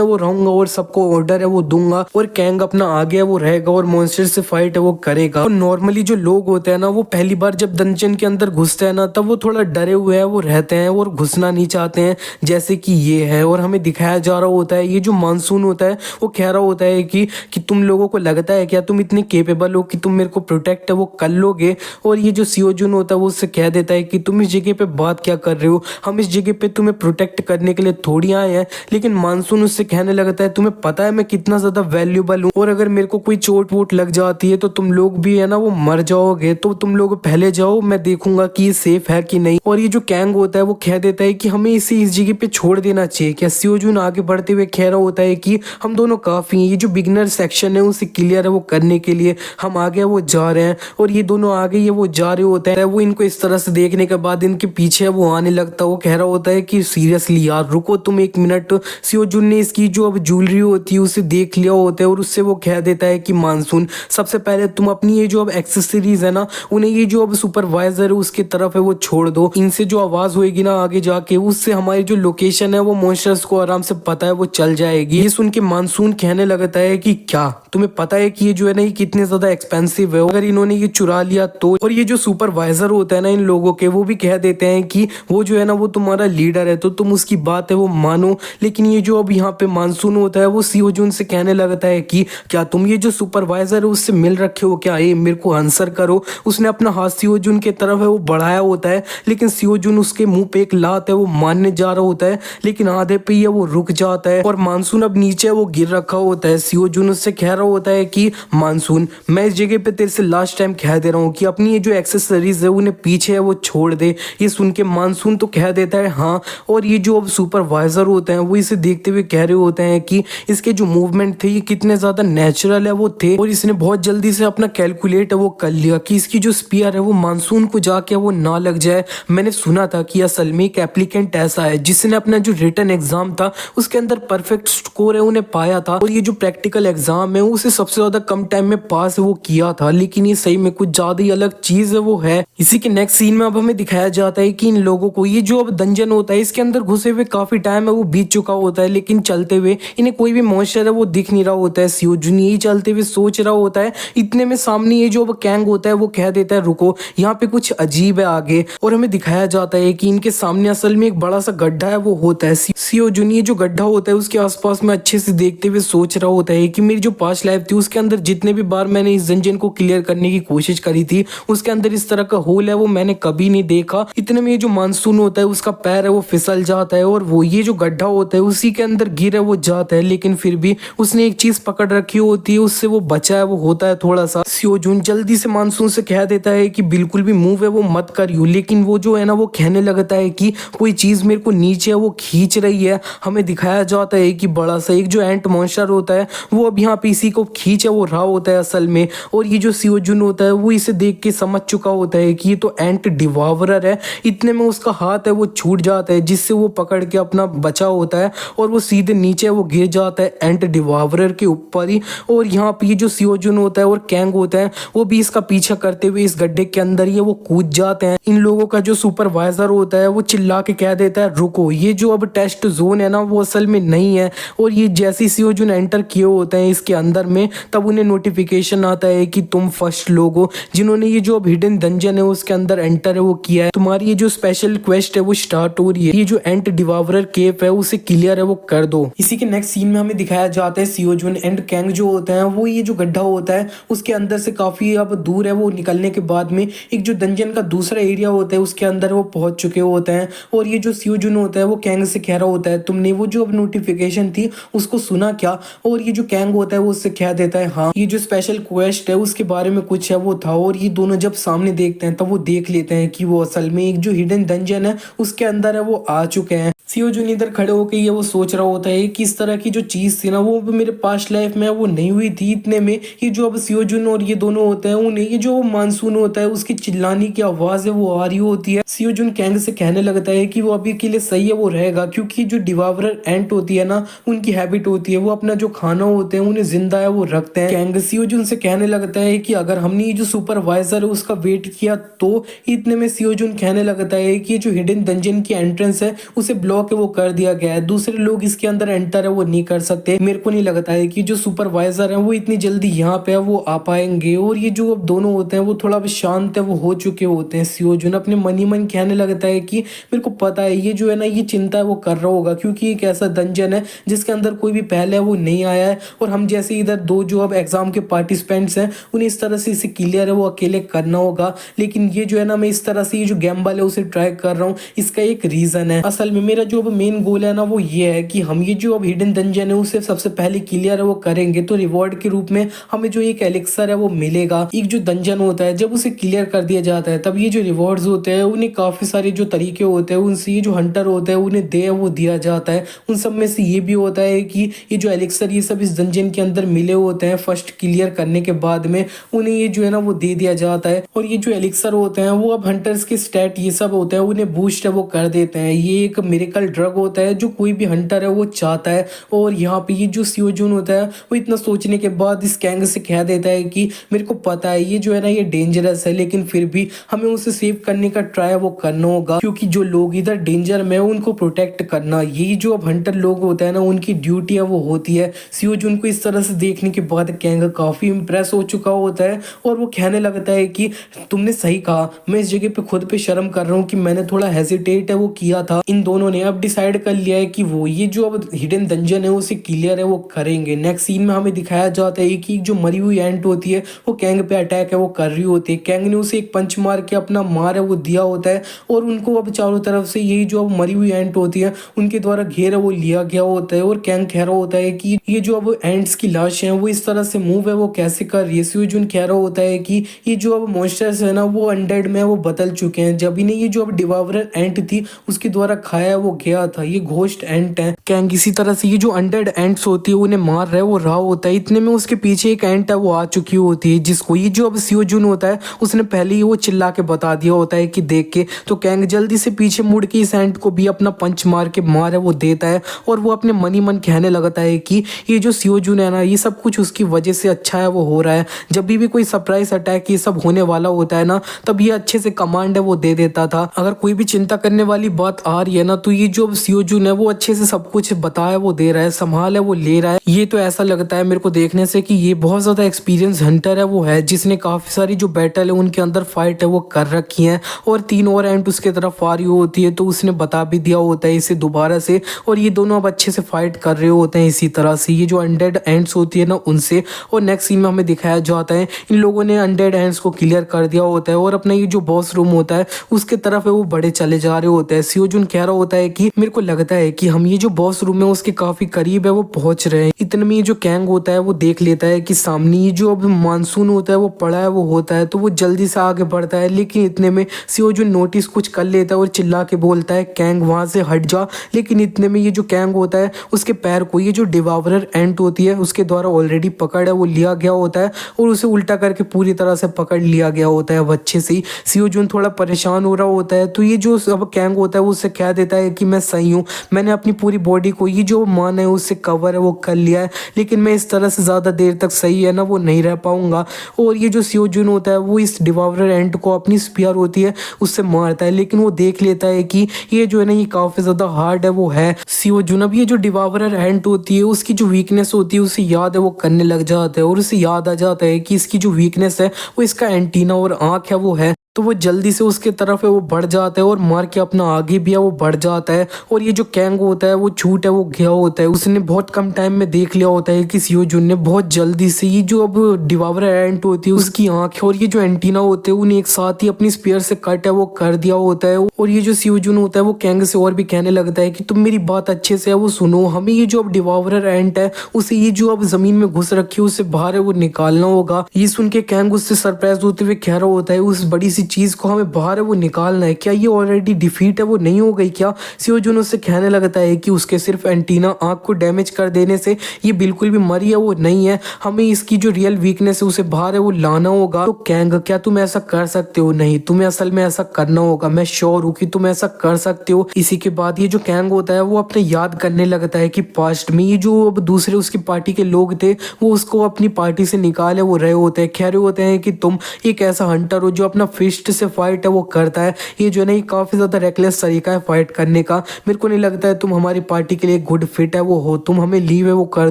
वो रहूंगा और सबको ऑर्डर है वो दूंगा, और कैंग अपना आगे वो रहेगा और मॉन्स्टर से फाइट है वो करेगा। और नॉर्मली जो लोग होते हैं ना, वो पहली बार जब डंजन के अंदर घुसते हैं ना, तब वो थोड़ा डरे हुए हैं वो रहते हैं और घुसना नहीं चाहते हैं, जैसे कि ये है। और हमें दिखाया जा रहा होता है, ये जो मानसून होता है वो कह रहा होता है कि तुम लोगों को लगता है क्या तुम इतने केपेबल हो कि तुम मेरे को प्रोटेक्ट है वो कर लोगे। और ये जो सियोजुन होता है वो उससे कह देता है कि तुम इस जगह पे बात क्या कर रहे हो, हम इस जगह पे तुम्हें प्रोटेक्ट करने के लिए थोड़ी आए हैं। लेकिन मानसून उससे कहने लगता है तुम्हें पता है मैं कितना ज्यादा वैल्यूबल हूँ, और अगर मेरे को कोई चोट वोट लग जाती है तो तुम लोग भी है ना वो मर जाओगे, तो तुम लोग पहले जाओ, मैं देखूंगा कि ये सेफ है कि नहीं। और ये जो कैंग होता है वो कह देता है कि हमें इसे इस जगह पे छोड़ देना चाहिए क्या। सियोजुन आगे बढ़ते हुए कह रहा होता है कि हम दोनों काफी हैं, ये जो बिगिनर सेक्शन है उसे क्लियर है वो करने के लिए हम आगे वो जा रहे हैं। और ये दोनों आगे ये वो जा रहे होते हैं। वो इनको इस तरह से देखने के बाद इनके पीछे वो आने लगता है। वो कह रहा होता है कि सीरियसली यार रुको तुम एक मिनट। सियोजुन ने इसकी जो अब ज्वेलरी होती है उसे देख लिया होता है, और उससे वो कह देता है कि मानसून सबसे पहले तुम अपनी ये जो अब एक्सेसरीज है ना, उन्हें ये जो अब सुपरवाइजर है उसकी तरफ है वो छोड़ दो। इनसे जो आवाज होगी ना आगे जाके, उससे हमारी जो लोकेशन है वो मॉन्स्टर्स को आराम से पता है वो चल जाएगी। ये सुन के मानसून कहने लगता है कि क्या तुम्हें पता है कि ये जो है ना ये कितने ज्यादा एक्सपेंसिव है, अगर इन्होंने ये चुरा लिया तो। और ये जो सुपरवाइजर होता है ना इन लोगों के, वो भी कह देते हैं कि वो जो है ना वो तुम्हारा लीडर है तो तुम उसकी बात है वो मानो। लेकिन ये जो अब यहाँ पे मानसून होता है वो सियोजुन से कहने लगता है कि क्या तुम ये जो सुपरवाइजर है उससे मिल रखे हो क्या, ये मेरे को आंसर करो। उसने अपना हाथ सियोजुन के तरफ है वो बढ़ाया होता है, लेकिन सियोजुन उसके मुंह पे एक लात है वो मारने जा रहा होता है, लेकिन आधे पे ये वो रुक जाता है। और मानसून अब नीचे वो गिर रखा होता है। सियोजुन उससे कह रहा होता है कि मानसून मैं इस जगह पे तेरे से लास्ट टाइम कह दे रहा हूँ कि अपनी ये जो एक्सेसरीज है उन्हें पीछे है वो छोड़ दे। ये सुन के मानसून तो कह देता है हाँ। और ये जो अब सुपरवाइजर होते हैं वो इसे देखते हुए कह रहे होते हैं कि इसके जो मूवमेंट थे ये कितने ज्यादा नेचुरल है वो थे, और इसने बहुत जल्दी से अपना कैलकुलेट है वो कर लिया कि इसकी जो स्पीयर है वो मानसून को जाके वो ना लग जाए। मैंने सुना था कि असल में एक एप्लीकेंट ऐसा है जिसने अपना जो रिटन एग्जाम था उसके अंदर परफेक्ट स्कोर है उन्हें पाया था, और ये जो प्रैक्टिकल एग्जाम है उसे सबसे ज्यादा कम टाइम में पास वो किया था। लेकिन ये सही में कुछ ज्यादा ही अलग चीज है वो है। इसी के नेक्स्ट सीन में अब हमें दिखाया जाता है कि इन लोगों को ये जो अब डंजन होता है इसके अंदर घुसे हुए काफी टाइम है वो बीत चुका होता है, लेकिन चलते हुए इन्हें कोई भी मॉन्स्टर है वो दिख नहीं रहा होता है। सियोजुन यही चलते हुए सोच रहा होता है, इतने में सामने ये जो अब कैंग होता है वो कह देता है रुको यहाँ पे कुछ अजीब है आगे। और हमें दिखाया जाता है कि इनके सामने असल में एक बड़ा सा गड्ढा है वो होता है। सियोजुन ये जो गड्ढा होता है उसके आसपास में अच्छे से देखते हुए सोच रहा होता है कि मेरी जो पास्ट लाइफ थी उसके अंदर जितने भी बार मैंने इस डंजन को क्लियर करने की कोशिश करी थी उसके अंदर इस तरह का होल है वो मैंने कभी नहीं देखा। इतने में ये जो मानसून होता है उसका पैर है वो फिसल जाता है, और वो ये जो गड्ढा होता है उसी के अंदर गिर है वो जाता है, लेकिन फिर भी उसने एक चीज पकड़ रखी होती है उससे वो बचा है वो होता है थोड़ा सा। सियोजुन जल्दी से मानसून से कह देता है कि बिल्कुल भी मूव है वो मत करियो, लेकिन वो जो है ना वो कहने लगता है कि कोई चीज मेरे को नीचे है वो खींच रही है। हमें दिखाया जाता है कि बड़ा सा एक जो एंट मॉन्स्टर होता है वो अब यहाँ पे इसी को खींच है वो रहा होता है असल में। और ये जो सियोजुन होता है वो इसे देख के समझ चुका होता है कि ये तो एंट डिवावरर है। इतने में उसका हाथ है वो छूट जाता है जिससे वो पकड़ के अपना बचा होता है, और वो सीधे नीचे वो गिर जाता है एंट डिवावरर के ऊपर ही। और यहाँ पे ये जो सियोजुन होता है और कैंग होता है वो भी इसका पीछा करते हुए इस गड्ढे के अंदर ही वो कूद जाते हैं। इन लोगों का जो सुपरवाइजर होता है वो चिल्ला के कह देता है रुको ये जो अब टेस्ट जोन है ना वो असल में नहीं है। और ये जैसे सियोजुन एंटर किए होते हैं इसके अंदर में, तब उन्हें नोटिफिकेशन आता है कि तुम फर्स्ट लोग हो जिन्होंने ये जो अब हिडन डंजन है उसके अंदर एंटर है वो किया है। तुम्हारी ये जो स्पेशल क्वेस्ट है वो स्टार्ट हो रही है, ये जो एंट डिवावरर केव है उसे क्लियर है वो कर दो। इसी के नेक्स्ट सीन में हमें दिखाया जाता है सियोजुन एंड कैंग जो होता है वो ये जो गड्ढा होता है उसके अंदर से काफी अब दूर है वो निकलने के बाद में एक जो डंजन का दूसरा एरिया होता है उसके अंदर वो पहुंच चुके होते हैं। और ये जो सियोजुन होता है वो कैंग से कह रहा होता है तुमने वो जो अब नोटिफिकेशन थी उसको सुना क्या। और ये जो कैंग होता है वो उससे कह देता है हाँ ये जो स्पेशल क्वेस्ट है उसके बारे में कुछ है वो था। और ये दोनों जब सामने देखते हैं तब वो देख लेते हैं कि वो असल में एक जो हिडन डंजन है उसके अंदर है वो आ चुके हैं। सीओ जून इधर खड़े होकर ये वो सोच रहा होता है कि इस तरह की जो चीज़ थी ना वो अब मेरे पास्ट लाइफ में वो नहीं हुई थी। इतने में ये जो अब सीओ जून और ये दोनों होते हैं उन्हें ये जो मानसून होता है उसकी चिल्लाने की आवाज़ है वो आ रही होती है। सीओ जून कैंग से कहने लगता है कि वो अभी के लिए सही है, वो रहेगा, क्योंकि जो डिवावरर एंट होती है ना उनकी हैबिट होती है वो अपना जो खाना होते हैं उन्हें जिंदा है वो रखते हैं। कैंग सीओ जून से कहने लगता है कि अगर हमने ये जो सुपरवाइजर है उसका वेट किया तो। इतने में सीओ जून कहने लगता है कि जो हिडन डंजन की एंट्रेंस है उसे ब्लॉक है वो कर दिया गया है, दूसरे लोग इसके अंदर एंटर है वो नहीं कर सकते। मेरे को नहीं लगता है कि जो सुपरवाइजर है वो इतनी जल्दी यहाँ पे है वो आ पाएंगे। और ये जो अब दोनों होते हैं वो थोड़ा शांत है वो हो चुके होते हैं। सीओ जून अपने मन ही मन कहने लगता है कि मेरे को पता है ये जो है ना ये चिंता है वो कर रहा होगा, क्योंकि एक ऐसा डंजन है जिसके अंदर कोई भी पहले वो नहीं आया है और हम जैसे इधर दो जो अब एग्जाम के पार्टिसिपेंट्स हैं उन्हें इस तरह से इसे क्लियर है वो अकेले करना होगा। लेकिन ये जो है ना मैं इस तरह से ये जो गैम्बल है उसे ट्राई कर रहा हूँ, इसका एक रीजन है। असल में मेरा जो अब मेन गोल है ना वो ये है कि हम ये जो अब हिडन डंजन है उसे सबसे पहले क्लियर है वो करेंगे तो रिवॉर्ड के रूप में हमें जो एक एलिक्सर है वो मिलेगा। एक जो डंजन होता है जब उसे क्लियर कर दिया जाता है तब ये जो रिवॉर्ड्स होते हैं उन्हें काफी सारे जो तरीके होते हैं उनसे ये जो हंटर होते हैं उन्हें दे वो दिया जाता है। उन सब में से ये भी होता है कि ये जो एलिक्सर ये सब इस डंजन के अंदर मिले होते हैं फर्स्ट क्लियर करने के बाद में उन्हें ये जो है ना वो दे दिया जाता है। और ये जो एलिक्सर होते हैं वो अब हंटर्स के स्टैट ये सब होते हैं उन्हें बूस्ट है वो कर देते हैं। ये एक मिरेकल ड्रग होता है जो कोई भी हंटर है वो चाहता है। और यहाँ पे ये जो सीओ जून होता है वो इतना सोचने के बाद इस कैंग से कह देता है कि मेरे को पता है ये जो है ना ये डेंजरस है, लेकिन फिर भी हमें उसे सेव करने का ट्राई वो करना होगा, क्योंकि जो लोग इधर डेंजर में उनको प्रोटेक्ट करना यही जो अब हंटर लोग होते हैं ना उनकी ड्यूटी है वो होती है। सीओ जून को इस तरह से देखने के बाद कैंग काफी इंप्रेस हो चुका होता है और वो कहने लगता है कि तुमने सही कहा, मैं इस जगह पे खुद पे शर्म कर रहा हूँ कि मैंने थोड़ा हेजिटेट है वो किया था। इन दोनों ने अब डिसाइड कर लिया है कि वो ये जो अब हिडन डंजन है उसे क्लियर है वो करेंगे। नेक्स्ट सीन में हमें दिखाया जाता है कि जो मरी हुई एंट होती है वो कैंग पे अटैक है वो कर रही होती है। कैंग ने उसे एक पंच मार के अपना मार है वो दिया होता है और उनको अब चारों तरफ से यही जो अब मरी हुई एंट होती है उनके द्वारा घेर है वो लिया गया होता है। और कैंग कह रहा होता है कि ये जो अब एंट्स की लाश है वो इस तरह से मूव है वो कैसे कर रही है। सीओ जून कह रहा होता है कि ये जो अब मॉन्स्टर्स है ना वो अनडेड में वो बदल चुके हैं, जब इन्हें ये जो अब डिवावरर एंट थी उसके द्वारा खाया वो गया था, ये घोस्ट एंट है। कैंग इसी तरह से ये जो अनडेड एंट्स होती है उन्हें मार रहा है वो रहा होता है। इतने में उसके पीछे एक एंट है वो आ चुकी होती है जिसको ये जो अब सीओ जून होता है उसने पहले ही वो चिल्ला के बता दिया होता है कि देख के। तो कैंग जल्दी से पीछे मुड़ के इस एंट को भी अपना पंच मार के मार है वो देता है और वो अपने मन ही मन कहने लगता है कि ये जो सीओ जून है ना ये सब कुछ उसकी वजह से अच्छा है वो हो रहा है। जब भी कोई सरप्राइज अटैक ये सब होने वाला होता है ना तब ये अच्छे से कमांड है वो दे देता था। अगर कोई भी चिंता करने वाली बात आ रही है ना तो ये जो सीओ जून है वो अच्छे से सब कुछ बताया वो दे रहा है, संभाल है वो ले रहा है। ये तो ऐसा लगता है मेरे को देखने से कि ये बहुत ज्यादा एक्सपीरियंस हंटर है वो है, जिसने काफी सारी जो बैटल है उनके अंदर फाइट है वो कर रखी है। और 3 और एंट उसके तरफ आ रही होती है तो उसने बता भी दिया होता है इसे दोबारा से, और ये दोनों अब अच्छे से फाइट कर रहे होते हैं इसी तरह से ये जो अनडेड एंट्स होती है ना उनसे। और नेक्स्ट सीन में हमें दिखाया जाता है इन लोगों ने अनडेड एंट्स को क्लियर कर दिया होता है और अपना ये जो बॉस रूम होता है उसके तरफ है वो बड़े चले जा रहे होते हैं। सीओ जून कह रहा होता है कि मेरे को लगता है कि हम ये जो बॉस रूम है उसके काफी करीब है वो पहुंच रहे हैं। इतने में ये जो कैंग होता है वो देख लेता है कि सामने ये जो अब मानसून होता है वो पड़ा है वो होता है, तो वो जल्दी से आगे बढ़ता है। लेकिन इतने में सीओ जून नोटिस कुछ कर लेता है और चिल्ला के बोलता है कैंग वहां से हट जा। लेकिन इतने में ये जो कैंग होता है उसके पैर को ये जो डिवावरर एंट होती है उसके द्वारा ऑलरेडी पकड़ है वो लिया गया होता है और उसे उल्टा करके पूरी तरह से पकड़ लिया गया होता है अच्छे से ही। सीओ जून थोड़ा परेशान हो रहा होता है तो ये जो अब कैंग होता है वो उससे कह देता है कि मैं सही हूँ, मैंने अपनी पूरी बॉडी को ये जो मान है उससे कवर है वो कर लिया है, लेकिन मैं इस तरह से ज़्यादा देर तक सही है ना वो नहीं रह पाऊंगा। और ये जो सीओ जून होता है वो इस डिवावरर एंट को अपनी स्पीयर होती है उससे मारता है, लेकिन वो देख लेता है कि ये जो है ना ये काफ़ी ज़्यादा हार्ड है वो है। सीओ जून अब ये जो डिवावरर एंट होती है उसकी जो वीकनेस होती है उसे याद है वो करने लग जाता है और उसे याद आ जाता है कि इसकी जो वीकनेस है वो इसका एंटीना और आँख है वो है। तो वो जल्दी से उसके तरफ है वो बढ़ जाता है और मार के अपना आगे भी है वो बढ़ जाता है। और ये जो कैंग होता है वो छूट है वो गया होता है, उसने बहुत कम टाइम में देख लिया होता है कि सीओ जून ने बहुत जल्दी से ये जो अब डिवावरर एंट होती है उसकी आंख और ये जो एंटीना होते हैं उन्हें एक साथ ही अपनी स्पीयर से कट है वो कर दिया होता है। और ये जो सीओ जून होता है वो कैंग से और भी कहने लगता है कि तुम मेरी बात अच्छे से है वो सुनो, हमें ये जो अब डिवावरर एंट है उसे ये जो अब जमीन में घुस रखी है उससे बाहर है वो निकालना होगा। ये सुन के कैंग उससे सरप्राइज होते हुए कह रहा होता है उस बड़ी सी चीज को हमें बाहर है वो निकालना है। क्या ये ऑलरेडी डिफीट है वो नहीं हो गई क्या? सियो जुन उससे कहने लगता है कि उसके सिर्फ एंटीना आंख को डैमेज कर देने से ये बिल्कुल भी मरी है वो नहीं है, हमें इसकी जो रियल वीकनेस है उसे बाहर है वो लाना होगा। तो कैंग क्या तुम ऐसा कर सकते हो? नहीं, तुम्हें असल में ऐसा करना होगा, मैं श्योर हूँ कि तुम ऐसा कर सकते हो। इसी के बाद ये जो कैंग होता है वो अपने याद करने लगता है कि पास्ट में ये जो अब दूसरे उसकी पार्टी के लोग थे वो उसको अपनी पार्टी से निकाले वो रहे होते हैं, कह रहे होते हैं कि तुम एक ऐसा हंटर हो जो अपना फिस्ट से फाइट है वो करता है, ये जो है ना ये काफी ज्यादा रेकलेस तरीका है फाइट करने का, मेरे को नहीं लगता है तुम हमारी पार्टी के लिए गुड फिट है वो हो, तुम हमें लीव है वो कर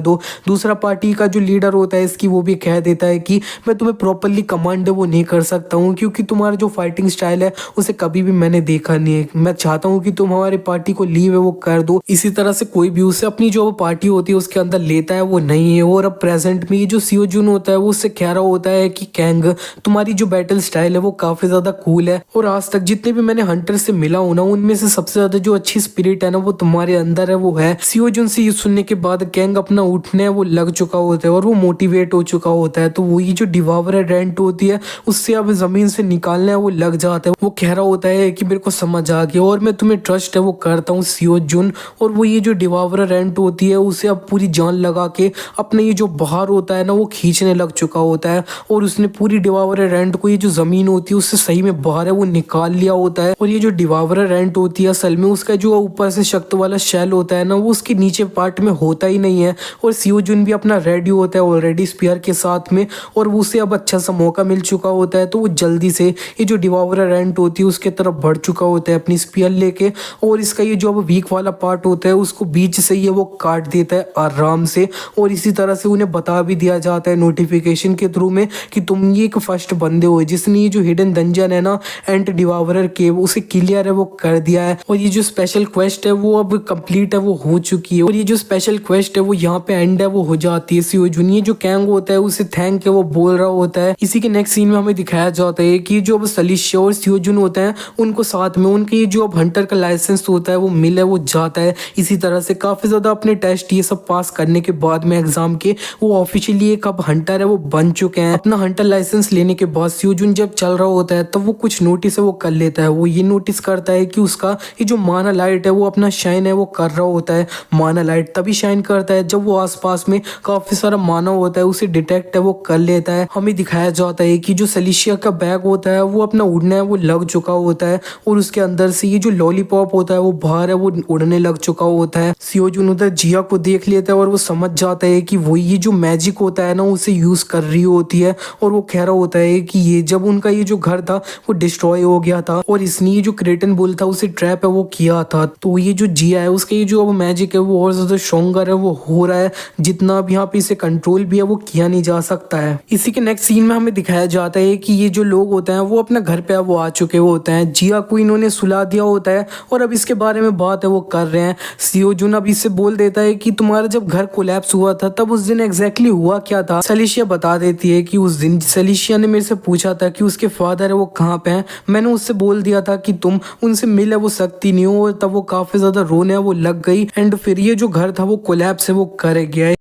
दो। दूसरा पार्टी का जो लीडर होता है इसकी वो भी कह देता है कि मैं तुम्हें प्रॉपरली कमांड है वो नहीं कर सकता हूँ क्योंकि तुम्हारा जो फाइटिंग स्टाइल है उसे कभी भी मैंने देखा नहीं है, मैं चाहता हूँ कि तुम हमारी पार्टी को लीव है वो कर दो। इसी तरह से कोई भी उससे अपनी जो पार्टी होती है उसके अंदर लेता है वो नहीं है। और अब प्रेजेंट में ये जो सियो जुन होता है वो उससे कह रहा होता है कि कैंग तुम्हारी जो बैटल स्टाइल है वो काफी ज्यादा कूल है और आज तक जितने भी मैंने हंटर से मिला हूं ना उनमें से सबसे ज्यादा जो अच्छी स्पिरिट है ना वो तुम्हारे अंदर है वो है। सियो जुन से ये सुनने के बाद कैंग अपना उठने वो लग चुका होता है और वो मोटिवेट हो चुका होता है, तो वो ये जो डिवावर रेंट होती है उससे अब जमीन से निकालने वो लग जाता है। वो कह रहा होता है कि मेरे को समझ आ गया और मैं तुम्हें ट्रस्ट है वो करता हूँ सियो जुन, और वो ये जो डिवावर रेंट होती है उसे अब पूरी जान लगा के अपने ये जो बाहर होता है ना वो खींचने लग चुका होता है और उसने पूरी डिवावर रेंट को ये जो जमीन होती है उससे सही में बाहर है वो निकाल लिया होता है। और ये जो डिवावर रेंट होती है असल में उसका जो ऊपर से शक्ति वाला शेल होता है ना वो उसके नीचे पार्ट में होता ही नहीं है और सियो जुन भी अपना रेडी होता है ऑलरेडी स्पीयर के साथ में और उसे अब अच्छा सा मौका मिल चुका होता है, तो वो जल्दी से ये जो डिवावर रेंट होती है उसके तरफ बढ़ चुका होता है अपनी स्पीयर लेके और इसका ये जो अब वीक वाला पार्ट होता है उसको बीच से ये वो काट देता है आराम से। और इसी तरह से उन्हें बता भी दिया जाता है नोटिफिकेशन के थ्रू में कि तुम ये एक फर्स्ट बंदे हो जिसने ये जो हिडन डंजन है ना एंड डिवावरर केव उसे क्लियर है वो कर दिया है और ये जो स्पेशल क्वेस्ट है वो अब कंप्लीट है वो हो चुकी है और ये जो स्पेशल क्वेस्ट है वो यहाँ पे एंड है वो हो जाती है। सियो जुन ये जो कैंग होता है उसे थैंक है वो बोल रहा होता है। इसी के नेक्स्ट सीन में हमें दिखाया जाता है कि जो अब सलिशिया और सियो जुन होता है उनको साथ में उनके ये जो अब हंटर का लाइसेंस होता है वो मिल है वो जाता है। इसी तरह से काफी ज्यादा अपने टेस्ट ये सब पास करने के बाद में एग्जाम के वो ऑफिशियली एक अब हंटर है वो बन चुके हैं। अपना हंटर लाइसेंस लेने के बाद सियो जुन जब चल रहा होता है तब वो कुछ नोटिस है वो कर लेता है। वो ये नोटिस करता है कि उसका ये जो माना लाइट है वो अपना शाइन है वो कर रहा होता है। माना लाइट तभी शाइन करता है जब वो आसपास में काफी सारा माना होता है उसे डिटेक्ट है वो कर लेता है। हमें दिखाया जाता है कि जो सलिशिया का बैग होता है वो अपना उड़ना है वो लग चुका होता है और उसके अंदर से ये जो लॉलीपॉप होता है वो बाहर है वो उड़ने लग चुका होता है। सियो जुन उधर जिया को देख लेता है और वो समझ जाता है कि वो ये जो मैजिक होता है ना उसे यूज कर रही होती है और वो कह रहा होता है कि ये जब उनका ये जो घर था वो डिस्ट्रॉय हो गया था और इसने ये जो क्रेटन बुल था उसे ट्रैप है वो किया था, तो ये जो जिया है उसका ये जो अब मैजिक है वो और ज्यादा स्ट्रॉन्गर है वो हो रहा है, जितना अब यहाँ पे इसे कंट्रोल भी है वो किया नहीं जा सकता है। इसी के नेक्स्ट सीन में हमें दिखाया जाता है कि ये जो लोग होते हैं वो अपना घर पे वो आ चुके होते हैं। जिया को इन्होंने सुला दिया होता है और अब इसके बारे में बात है वो कर रहे हैं। सियो जुन अब इससे बोल देता है कि तुम्हारा जब घर कोलैप्स हुआ था तब उस दिन एग्जैक्टली हुआ क्या था। सलिशिया बता देती है कि उस दिन सलिशिया ने मेरे से पूछा था कि उसके फादर है वो कहाँ पे हैं, मैंने उससे बोल दिया था कि तुम उनसे मिले वो सकती नहीं हो, और तब वो काफी ज्यादा रोने वो लग गई एंड फिर ये जो घर था वो कोलैप्स है वो कर गया।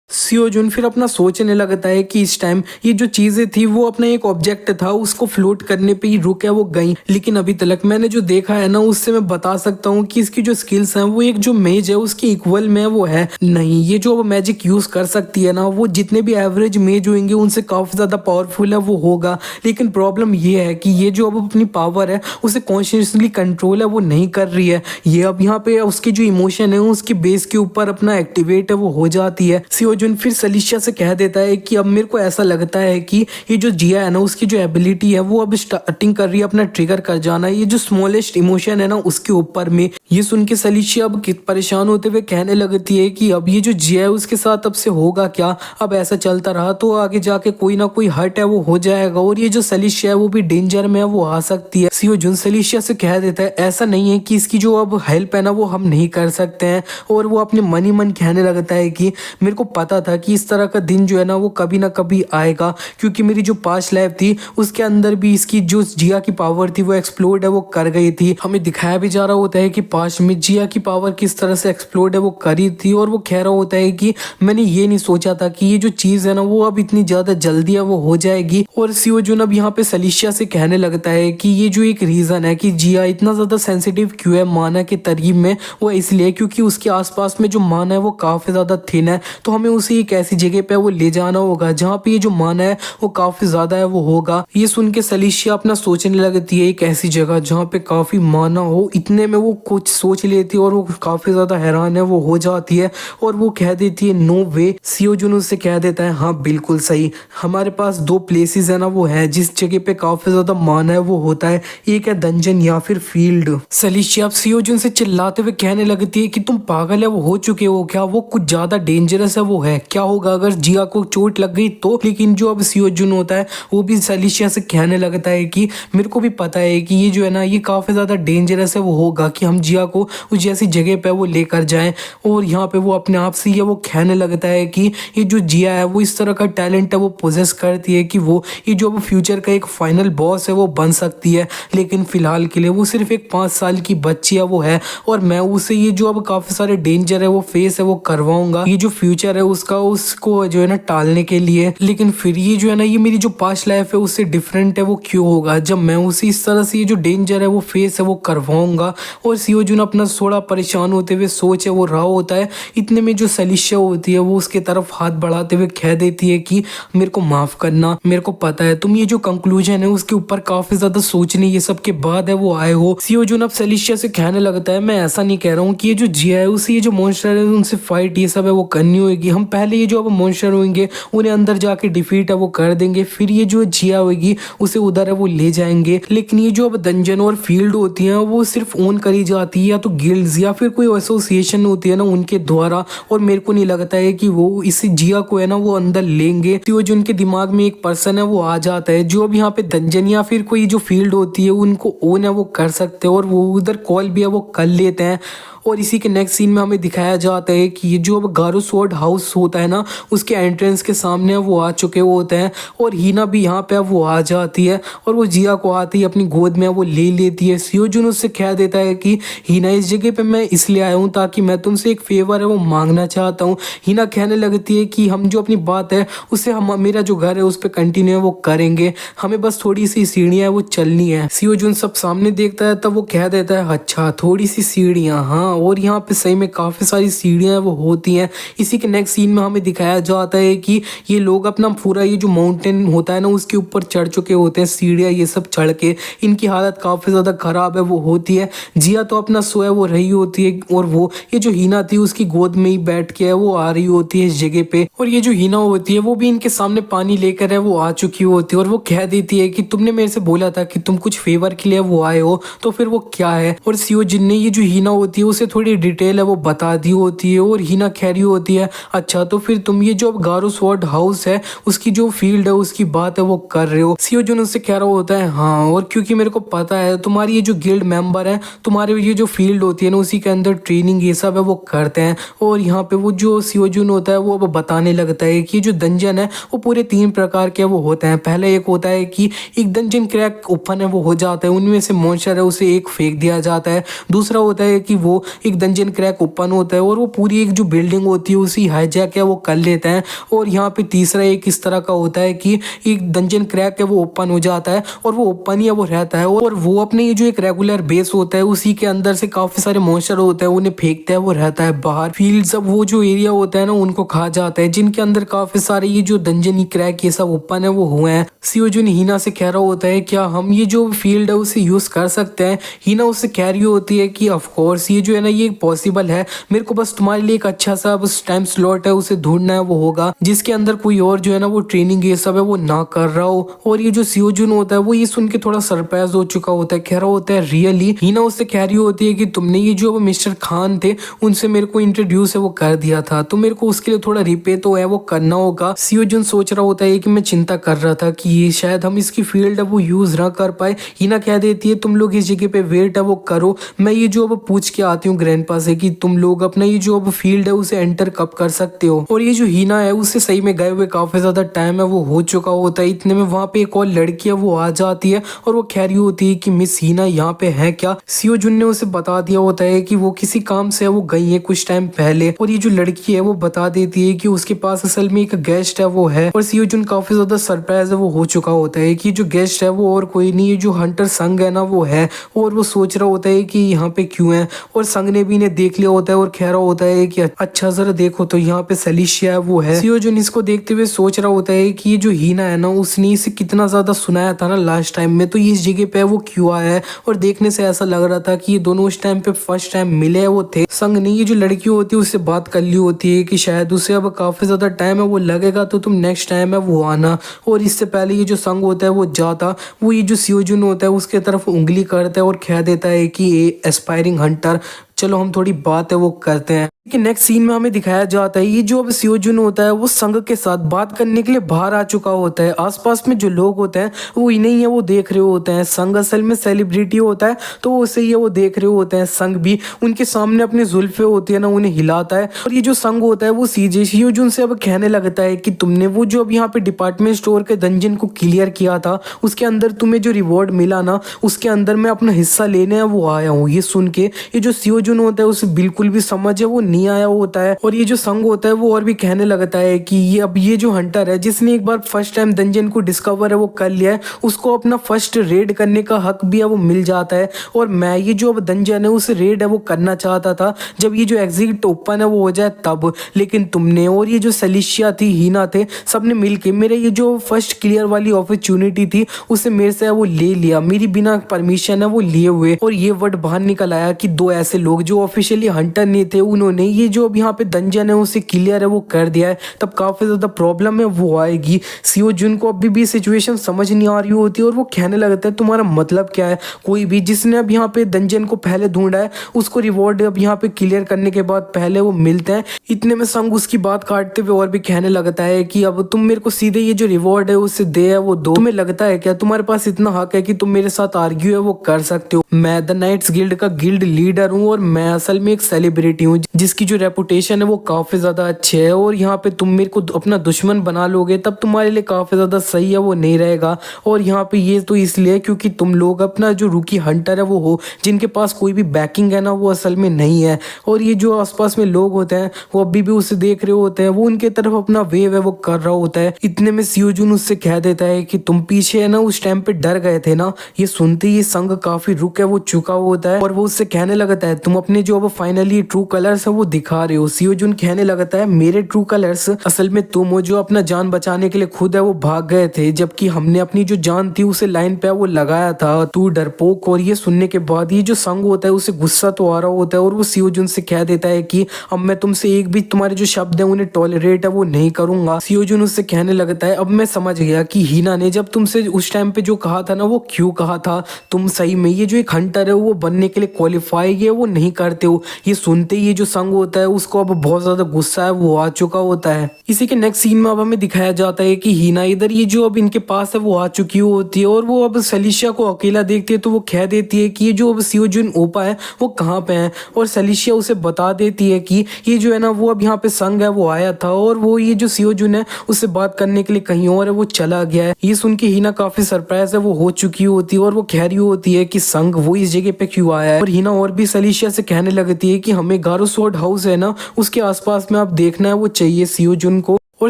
सियो जुन फिर अपना सोचने लगता है कि इस टाइम ये जो चीजें थी वो अपना एक ऑब्जेक्ट था उसको फ्लोट करने पे ही रुक है वो गई, लेकिन अभी तक मैंने जो देखा है ना उससे मैं बता सकता हूँ कि इसकी जो स्किल्स हैं वो एक जो मेज है उसकी इक्वल में वो है नहीं। ये जो मैजिक यूज कर सकती है ना वो जितने भी एवरेज मेज होंगे उनसे काफी ज्यादा पावरफुल है वो होगा, लेकिन प्रॉब्लम ये है कि ये जो अब अपनी पावर है उसे कॉन्शियसली कंट्रोल है वो नहीं कर रही है। ये अब यहाँ पे उसकी जो इमोशन है उसकी बेस के ऊपर अपना एक्टिवेट है वो हो जाती है। सियो जुन फिर सलिशिया से कह देता है कि अब मेरे को ऐसा लगता है कि ये जो जिया है ना उसकी जो एबिलिटी है वो अब स्टार्टिंग कर रही है अपना ट्रिगर कर जाना, ये जो स्मॉलेस्ट इमोशन है ना उसके ऊपर में। ये सुन के सलिशिया अब परेशान होते हुए कहने लगती है कि अब ये जो जिया है उसके साथ अब से होगा क्या, अब ऐसा चलता रहा तो आगे जाके कोई ना कोई हर्ट है वो हो जाएगा और ये जो सलिशिया है वो भी डेंजर में है वो आ सकती है। सियो जुन सलिशिया से कह देता है ऐसा नहीं है कि इसकी जो अब हेल्प है ना वो हम नहीं कर सकते हैं, और वो अपने मन ही मन कहने लगता है कि मेरे को पता था था कि इस तरह का दिन जो है ना वो कभी ना कभी आएगा, क्योंकि मेरी जो पास्ट लाइफ थी उसके अंदर भी इसकी जो जिया की पावर थी वो एक्सप्लोड है वो कर गई थी। हमें दिखाया भी जा रहा होता है कि पास्ट में जिया की पावर किस तरह से एक्सप्लोड है वो करी थी, और वो कह रहा होता है कि मैंने ये नहीं सोचा था कि ये जो चीज है ना वो अब इतनी ज्यादा जल्दी है वो हो जाएगी। और सियो जुन अब यहाँ पे सलीशिया से कहने लगता है कि ये जो एक रीजन है कि जिया इतना ज्यादा सेंसिटिव क्यों है माना के तरकीब में, वो इसलिए क्योंकि उसके आसपास में जो माना है वो काफी ज्यादा थिन है, तो हमें उसे एक ऐसी जगह पे वो ले जाना होगा जहाँ पे ये जो माना है वो काफी ज्यादा है वो होगा। ये सुन के सलीशिया अपना सोचने लगती है एक ऐसी जगह जहाँ पे काफी माना हो। इतने में वो कुछ सोच लेती है और वो काफी ज्यादा हैरान है वो हो जाती है, और वो कह देती है नो वे। सियो जुन उससे कह देता है हाँ बिल्कुल सही, हमारे पास दो प्लेसेस है ना वो है जिस जगह पे काफी ज्यादा माना है वो होता है, एक है डंजन या फिर फील्ड। सलीशिया सियो जुन से चिल्लाते हुए कहने लगती है कि तुम पागल है वो हो चुके हो क्या, वो कुछ ज्यादा डेंजरस है वो है, क्या होगा अगर जिया को चोट लग गई तो। लेकिन जो अब सियो जुन होता है वो भी सलीशिया से कहने लगता है कि मेरे को भी पता है कि ये जो है ना ये काफी ज्यादा डेंजरस है वो होगा कि हम जिया को उस जैसी जगह पे वो लेकर जाएं। और यहाँ पे वो अपने आप से ये वो कहने लगता है कि ये जो जिया है वो इस तरह का टैलेंट है वो पोजेस करती है कि वो ये जो अब फ्यूचर का एक फाइनल बॉस है वो बन सकती है, लेकिन फिलहाल के लिए वो सिर्फ एक 5 साल की बच्ची है वो है, और मैं उसे ये जो अब काफी सारे डेंजर है वो फेस है वो करवाऊंगा ये जो फ्यूचर है उसका, उसको जो है ना टालने के लिए। लेकिन फिर ये जो है ना ये मेरी जो पास्ट लाइफ है उससे डिफरेंट है वो क्यों होगा जब मैं उसे इस तरह से ये जो डेंजर है वो फेस है वो करवाऊंगा। और सियो जुन अपना थोड़ा परेशान होते हुए सोच है वो रहा होता है। इतने में जो सलीशिया होती है वो उसके तरफ हाथ बढ़ाते हुए कह देती है कि मेरे को माफ करना, मेरे को पता है तुम ये जो कंक्लूजन है उसके ऊपर काफी ज्यादा सोचने ये सब के बाद है वो आए हो। सियो जुन अब सलीशिया से कहने लगता है मैं ऐसा नहीं कह रहा हूँ कि ये जो जिया है उसे ये जो मॉन्स्टर है उनसे फाइट ये सब है वो करनी होगी, हम पहले ये जो अब मॉन्स्टर होंगे उन्हें अंदर जाके डिफीट है वो कर देंगे, फिर ये जो जिया होगी उसे उधर है वो ले जाएंगे। लेकिन ये जो अब डंजन और फील्ड होती है वो सिर्फ ओन करी जाती है या तो गिल्ड्स या फिर कोई एसोसिएशन होती है ना उनके द्वारा, और मेरे को नहीं लगता है कि वो इस जिया को है ना वो अंदर लेंगे। तो जो उनके दिमाग में एक पर्सन है वो आ जाता है जो अब यहाँ पे डंजन या फिर कोई जो फील्ड होती है उनको ओन है वो कर सकते हैं, और वो उधर कॉल भी है वो कर लेते हैं। और इसी के नेक्स्ट सीन में हमें दिखाया जाता है कि ये जो अब गारो स्वॉर्ड हाउस होता है ना उसके एंट्रेंस के सामने वो आ चुके होते हैं, और हीना भी यहाँ पे वो आ जाती है और वो जिया को आती है अपनी गोद में वो ले लेती है। सियो जुन उससे कह देता है कि हीना इस जगह पे मैं इसलिए आया हूँ ताकि मैं तुमसे एक फेवर है वो मांगना चाहता हूँ। हीना कहने लगती है कि हम जो अपनी बात है उससे हम मेरा जो घर है उस पर कंटिन्यू वो करेंगे, हमें बस थोड़ी सी सीढ़ियाँ वो चलनी है। सियो जुन सब सामने देखता है तब वो कह देता है अच्छा थोड़ी सी सीढ़ियाँ, हाँ और यहाँ पे सही में काफी सारी सीढ़ियां वो होती हैं। इसी के नेक्स्ट सीन में हमें दिखाया जाता है कि ये लोग अपना पूरा ये जो माउंटेन होता है ना उसके ऊपर चढ़ चुके होते हैं, सीढ़ियां ये सब चढ़ के इनकी हालत काफी ज्यादा खराब है वो होती है। जिया तो अपना सोया वो रही होती है, और वो ये जो हीना थी उसकी गोद में ही बैठ के है वो आ रही होती है इस जगह पे, और ये जो हीना होती है वो भी इनके सामने पानी लेकर है वो आ चुकी होती है, और वो कह देती है कि तुमने मेरे से बोला था कि तुम कुछ फेवर के लिए वो आए हो, तो फिर वो क्या है। और सियो जिन ने ये जो हीना होती है उसे थोड़ी डिटेल है वो बता दी होती है, और हीना कह रही होती है अच्छा तो फिर तुम ये जो अब गारो स्वॉर्ड हाउस है उसकी जो फील्ड है उसकी बात है वो कर रहे हो। सियो जुन उससे कह रहा होता है हाँ, और क्योंकि मेरे को पता है तुम्हारी ये जो गिल्ड मेंबर है तुम्हारे ये जो फील्ड होती है ना उसी के अंदर ट्रेनिंग ये सब है वो करते हैं। और यहाँ पे वो जो सियो जुन होता है वो अब बताने लगता है कि जो डंजन है वो पूरे 3 प्रकार के वो होते हैं। पहले एक होता है कि एक डंजन क्रैक ओपन है वो हो जाता है, उनमें से मॉन्स्टर है उसे एक फेंक दिया जाता है। दूसरा होता है कि वो एक डंजन क्रैक ओपन होता है और वो पूरी एक जो बिल्डिंग होती है उसी हाईजैक है वो कर लेते हैं। और यहाँ पे तीसरा एक इस तरह का होता है कि एक डंजन क्रैक है वो ओपन हो जाता है और वो ओपन ही है वो रहता है, और वो अपने ये जो एक रेगुलर बेस होता है उसी के अंदर से काफी सारे मॉन्स्टर होते हैं उन्हें फेंकता है वो रहता है बाहर। फील्ड्स अब वो जो एरिया होता है ना उनको खा जाता है जिनके अंदर काफी सारे ये जो डंजन क्रैक ये सब ओपन है वो हुए हैं। सियो जुन हीना से कह रहा होता है क्या हम ये जो फील्ड है उसे यूज कर सकते हैं। हीना उससे कह रही होती है कि ऑफ कोर्स ये जो है ना ये पॉसिबल है, मेरे को बस तुम्हारे लिए एक अच्छा सा बस टाइम स्लॉट है उसे ढूंढना है वो होगा जिसके अंदर कोई और जो है ना वो ट्रेनिंग ये सब है वो ना कर रहा हो। और ये जो सियो जुन होता है वो ये सुन के थोड़ा सरप्राइज हो चुका होता है, कह रहा होता है रियली। हीना उससे कह रही होती है कि तुमने ये जो मिस्टर खान थे उनसे मेरे को इंट्रोड्यूस है वो कर दिया था, तो मेरे को उसके लिए थोड़ा रिपे तो है वो करना होगा। सियो जुन सोच रहा होता है कि मैं चिंता कर रहा था कि ये शायद हम इसकी फील्ड है वो यूज ना कर पाए। हीना कह देती है तुम लोग इस जगह पे वेट है वो करो, मैं ये जो अब पूछ के आती बताती हूँ ग्रैंडपा से कि तुम लोग अपना ये जो अब फील्ड है उसे एंटर कब कर सकते हो। और ये जो हीना है उसे सही में गए हुए काफी ज्यादा टाइम है वो हो चुका होता है। इतने में वहाँ पे एक और लड़की है वो आ जाती है और वो कह रही होती है कि मिस हीना यहाँ पे है क्या। सियो जुन ने उसे बता दिया होता है कि वो किसी काम से वो गई है कुछ टाइम पहले। और ये जो लड़की है वो बता देती है कि उसके पास असल में एक गेस्ट है वो है। और सियो जुन काफी ज्यादा सरप्राइज है वो हो चुका होता है कि जो गेस्ट है वो और कोई नहीं, ये जो हंटर संग है ना वो है। और वो सोच रहा होता है कि यहाँ पे क्यों है। और संग ने भी इन्हें देख लिया होता है और कह रहा होता है कि अच्छा जरा देखो तो यहाँ पे सलीशिया है वो है। सियो जुन इसको देखते हुए सोच रहा होता है कि ये जो हीना है ना उसने इसे कितना ज्यादा सुनाया था ना लास्ट टाइम में, तो ये इस जगह पे वो क्यों आया है। और देखने से ऐसा लग रहा था कि ये दोनों उस टाइम पे फर्स्ट टाइम मिले वो थे। संग ने ये जो लड़की होती है उससे बात कर ली होती है कि शायद उसे अब काफी ज्यादा टाइम है वो लगेगा, तो तुम नेक्स्ट टाइम है वो आना। और इससे पहले ये जो संग होता है वो जाता, वो ये जो सियो जुन होता है उसके तरफ उंगली करता है और कह देता है कि ये एस्पायरिंग हंटर, चलो हम थोड़ी बात है वो करते हैं। कि नेक्स्ट सीन में हमें दिखाया जाता है ये जो अब सियो जुन होता है वो संग के साथ बात करने के लिए बाहर आ चुका होता है। आसपास में जो लोग होते हैं वो इन्हें ही है वो देख रहे होते हैं। संग असल में सेलिब्रिटी होता है तो वो उसे ही वो देख रहे होते हैं। संग भी उनके सामने अपनी जुल्फे होती है ना उन्हें हिलाता है। और ये जो संग होता है वो सीजे सियो जुन से अब कहने लगता है कि तुमने वो जो अब यहाँ पे डिपार्टमेंट स्टोर के डंजन को क्लियर किया था उसके अंदर तुम्हें जो रिवॉर्ड मिला ना उसके अंदर मैं अपना हिस्सा लेने वो आया हूँ। ये सुन के ये जो सियो जुन होता है उसे बिल्कुल भी समझ है वो नहीं आया होता है। और ये जो संग होता है वो और भी कहने लगता है कि ये अब ये जो हंटर है जिसने एक बार फर्स्ट टाइम डंजन को डिस्कवर है वो कर लिया है उसको अपना फर्स्ट रेड करने का हक भी है वो मिल जाता है। और मैं ये जो अब डंजन है उस रेड है वो करना चाहता था जब ये जो एग्जिट ओपन है वो हो जाए तब, लेकिन तुमने और ये जो सलीशिया थी हीना थे सबने मिलके मेरे ये जो फर्स्ट क्लियर वाली अपॉर्चुनिटी थी उसे मेरे से वो ले लिया मेरी बिना परमिशन है वो लिए हुए। और ये वर्ड बाहर निकल आया कि दो ऐसे लोग जो ऑफिशियली हंटर नहीं थे उन्होंने ये जो अब यहाँ पे डंजन है उसे क्लियर है वो कर दिया है, तब काफी ज्यादा प्रॉब्लम है वो आएगी। सियो जुन को अभी भी सिचुएशन समझ नहीं आ रही होती और वो कहने लगता है तुम्हारा मतलब क्या है। कोई भी जिसने अब यहाँ पे डंजन को पहले ढूंढा है उसको रिवॉर्ड अब यहाँ पे क्लियर करने के बाद पहले वो मिलते हैं। इतने में संग उसकी बात काटते हुए और भी कहने लगता है कि अब तुम मेरे को सीधे ये जो रिवॉर्ड है उससे दे है वो दो। तुम्हें लगता है क्या तुम्हारे पास इतना हक है कि तुम मेरे साथ आर्ग्यू है वो कर सकते हो। मैं द नाइट्स गिल्ड का गिल्ड लीडर हूँ और मैं असल में एक सेलिब्रिटी हूँ जिसकी जो रेपुटेशन है वो काफी ज्यादा अच्छी है। और यहाँ पे तुम मेरे को अपना दुश्मन बना लोगे तब तुम्हारे लिए काफी ज्यादा सही है वो नहीं रहेगा। और यहाँ पे ये तो इसलिए क्योंकि तुम लोग अपना जो रूकी हंटर है वो हो जिनके पास कोई भी बैकिंग है ना वो असल में नहीं है। और ये जो आसपास में लोग होते हैं वो अभी भी उसे देख रहे होते हैं, वो उनके तरफ अपना वेव है वो कर रहा होता है। इतने में सियो जुन उससे कह देता है कि तुम पीछे है ना उस टाइम पे डर गए थे ना। ये सुनते ही संग काफी रुक है वो चुका होता है और वो उससे कहने लगता है तुम अपने जो अब फाइनली ट्रू कलर्स है वो दिखा रहे हो। सियो जुन कहने लगता है मेरे ट्रू कलर्स असल में तुम हो जो अपना जान बचाने के लिए खुद है वो भाग गए थे जबकि हमने अपनी जो जान थी उसे लाइन पे वो लगाया था, तू डरपोक। और ये सुनने के बाद ये जो संग होता है उसे गुस्सा तो आ रहा होता है और वो सियो जुन से कह देता है कि अब मैं तुमसे एक भी तुम्हारे जो शब्द है उन्हें टॉलरेट है वो नहीं करूंगा। सियो जुन उससे कहने लगता है अब मैं समझ गया कि हीना ने जब तुमसे उस टाइम पे जो कहा था ना वो क्यों कहा था। तुम सही में ये जो एक हंटर है वो बनने के लिए क्वालिफाई है वो नहीं करते हो। ये सुनते ही ये जो संग होता है उसको अब बहुत ज्यादा गुस्सा है वो आ चुका होता है। इसी के नेक्स्ट सीन में अब हमें दिखाया जाता है कि हीना इधर ये जो अब इनके पास है वो आ चुकी होती है और वो अब सलीशिया को अकेला देखती है तो वो कह देती है कि ये जो अब सियो जुन ओपा है वो कहाँ पे है। और सलीशिया उसे बता देती है कि ये जो है ना वो अब यहाँ पे संग है वो आया था और वो ये जो सियो जुन है उससे बात करने के लिए कहीं और है वो चला गया है। ये सुन के हीना काफी सरप्राइज है वो हो चुकी होती है और वो कह रही होती है कि संग वो इस जगह पे क्यों आया है। और हीना और भी सलीशिया से कहने लगती है कि हमें गारो स्वॉर्ड हाउस है ना उसके आसपास में आप देखना है वो चाहिए सियो जुन को। और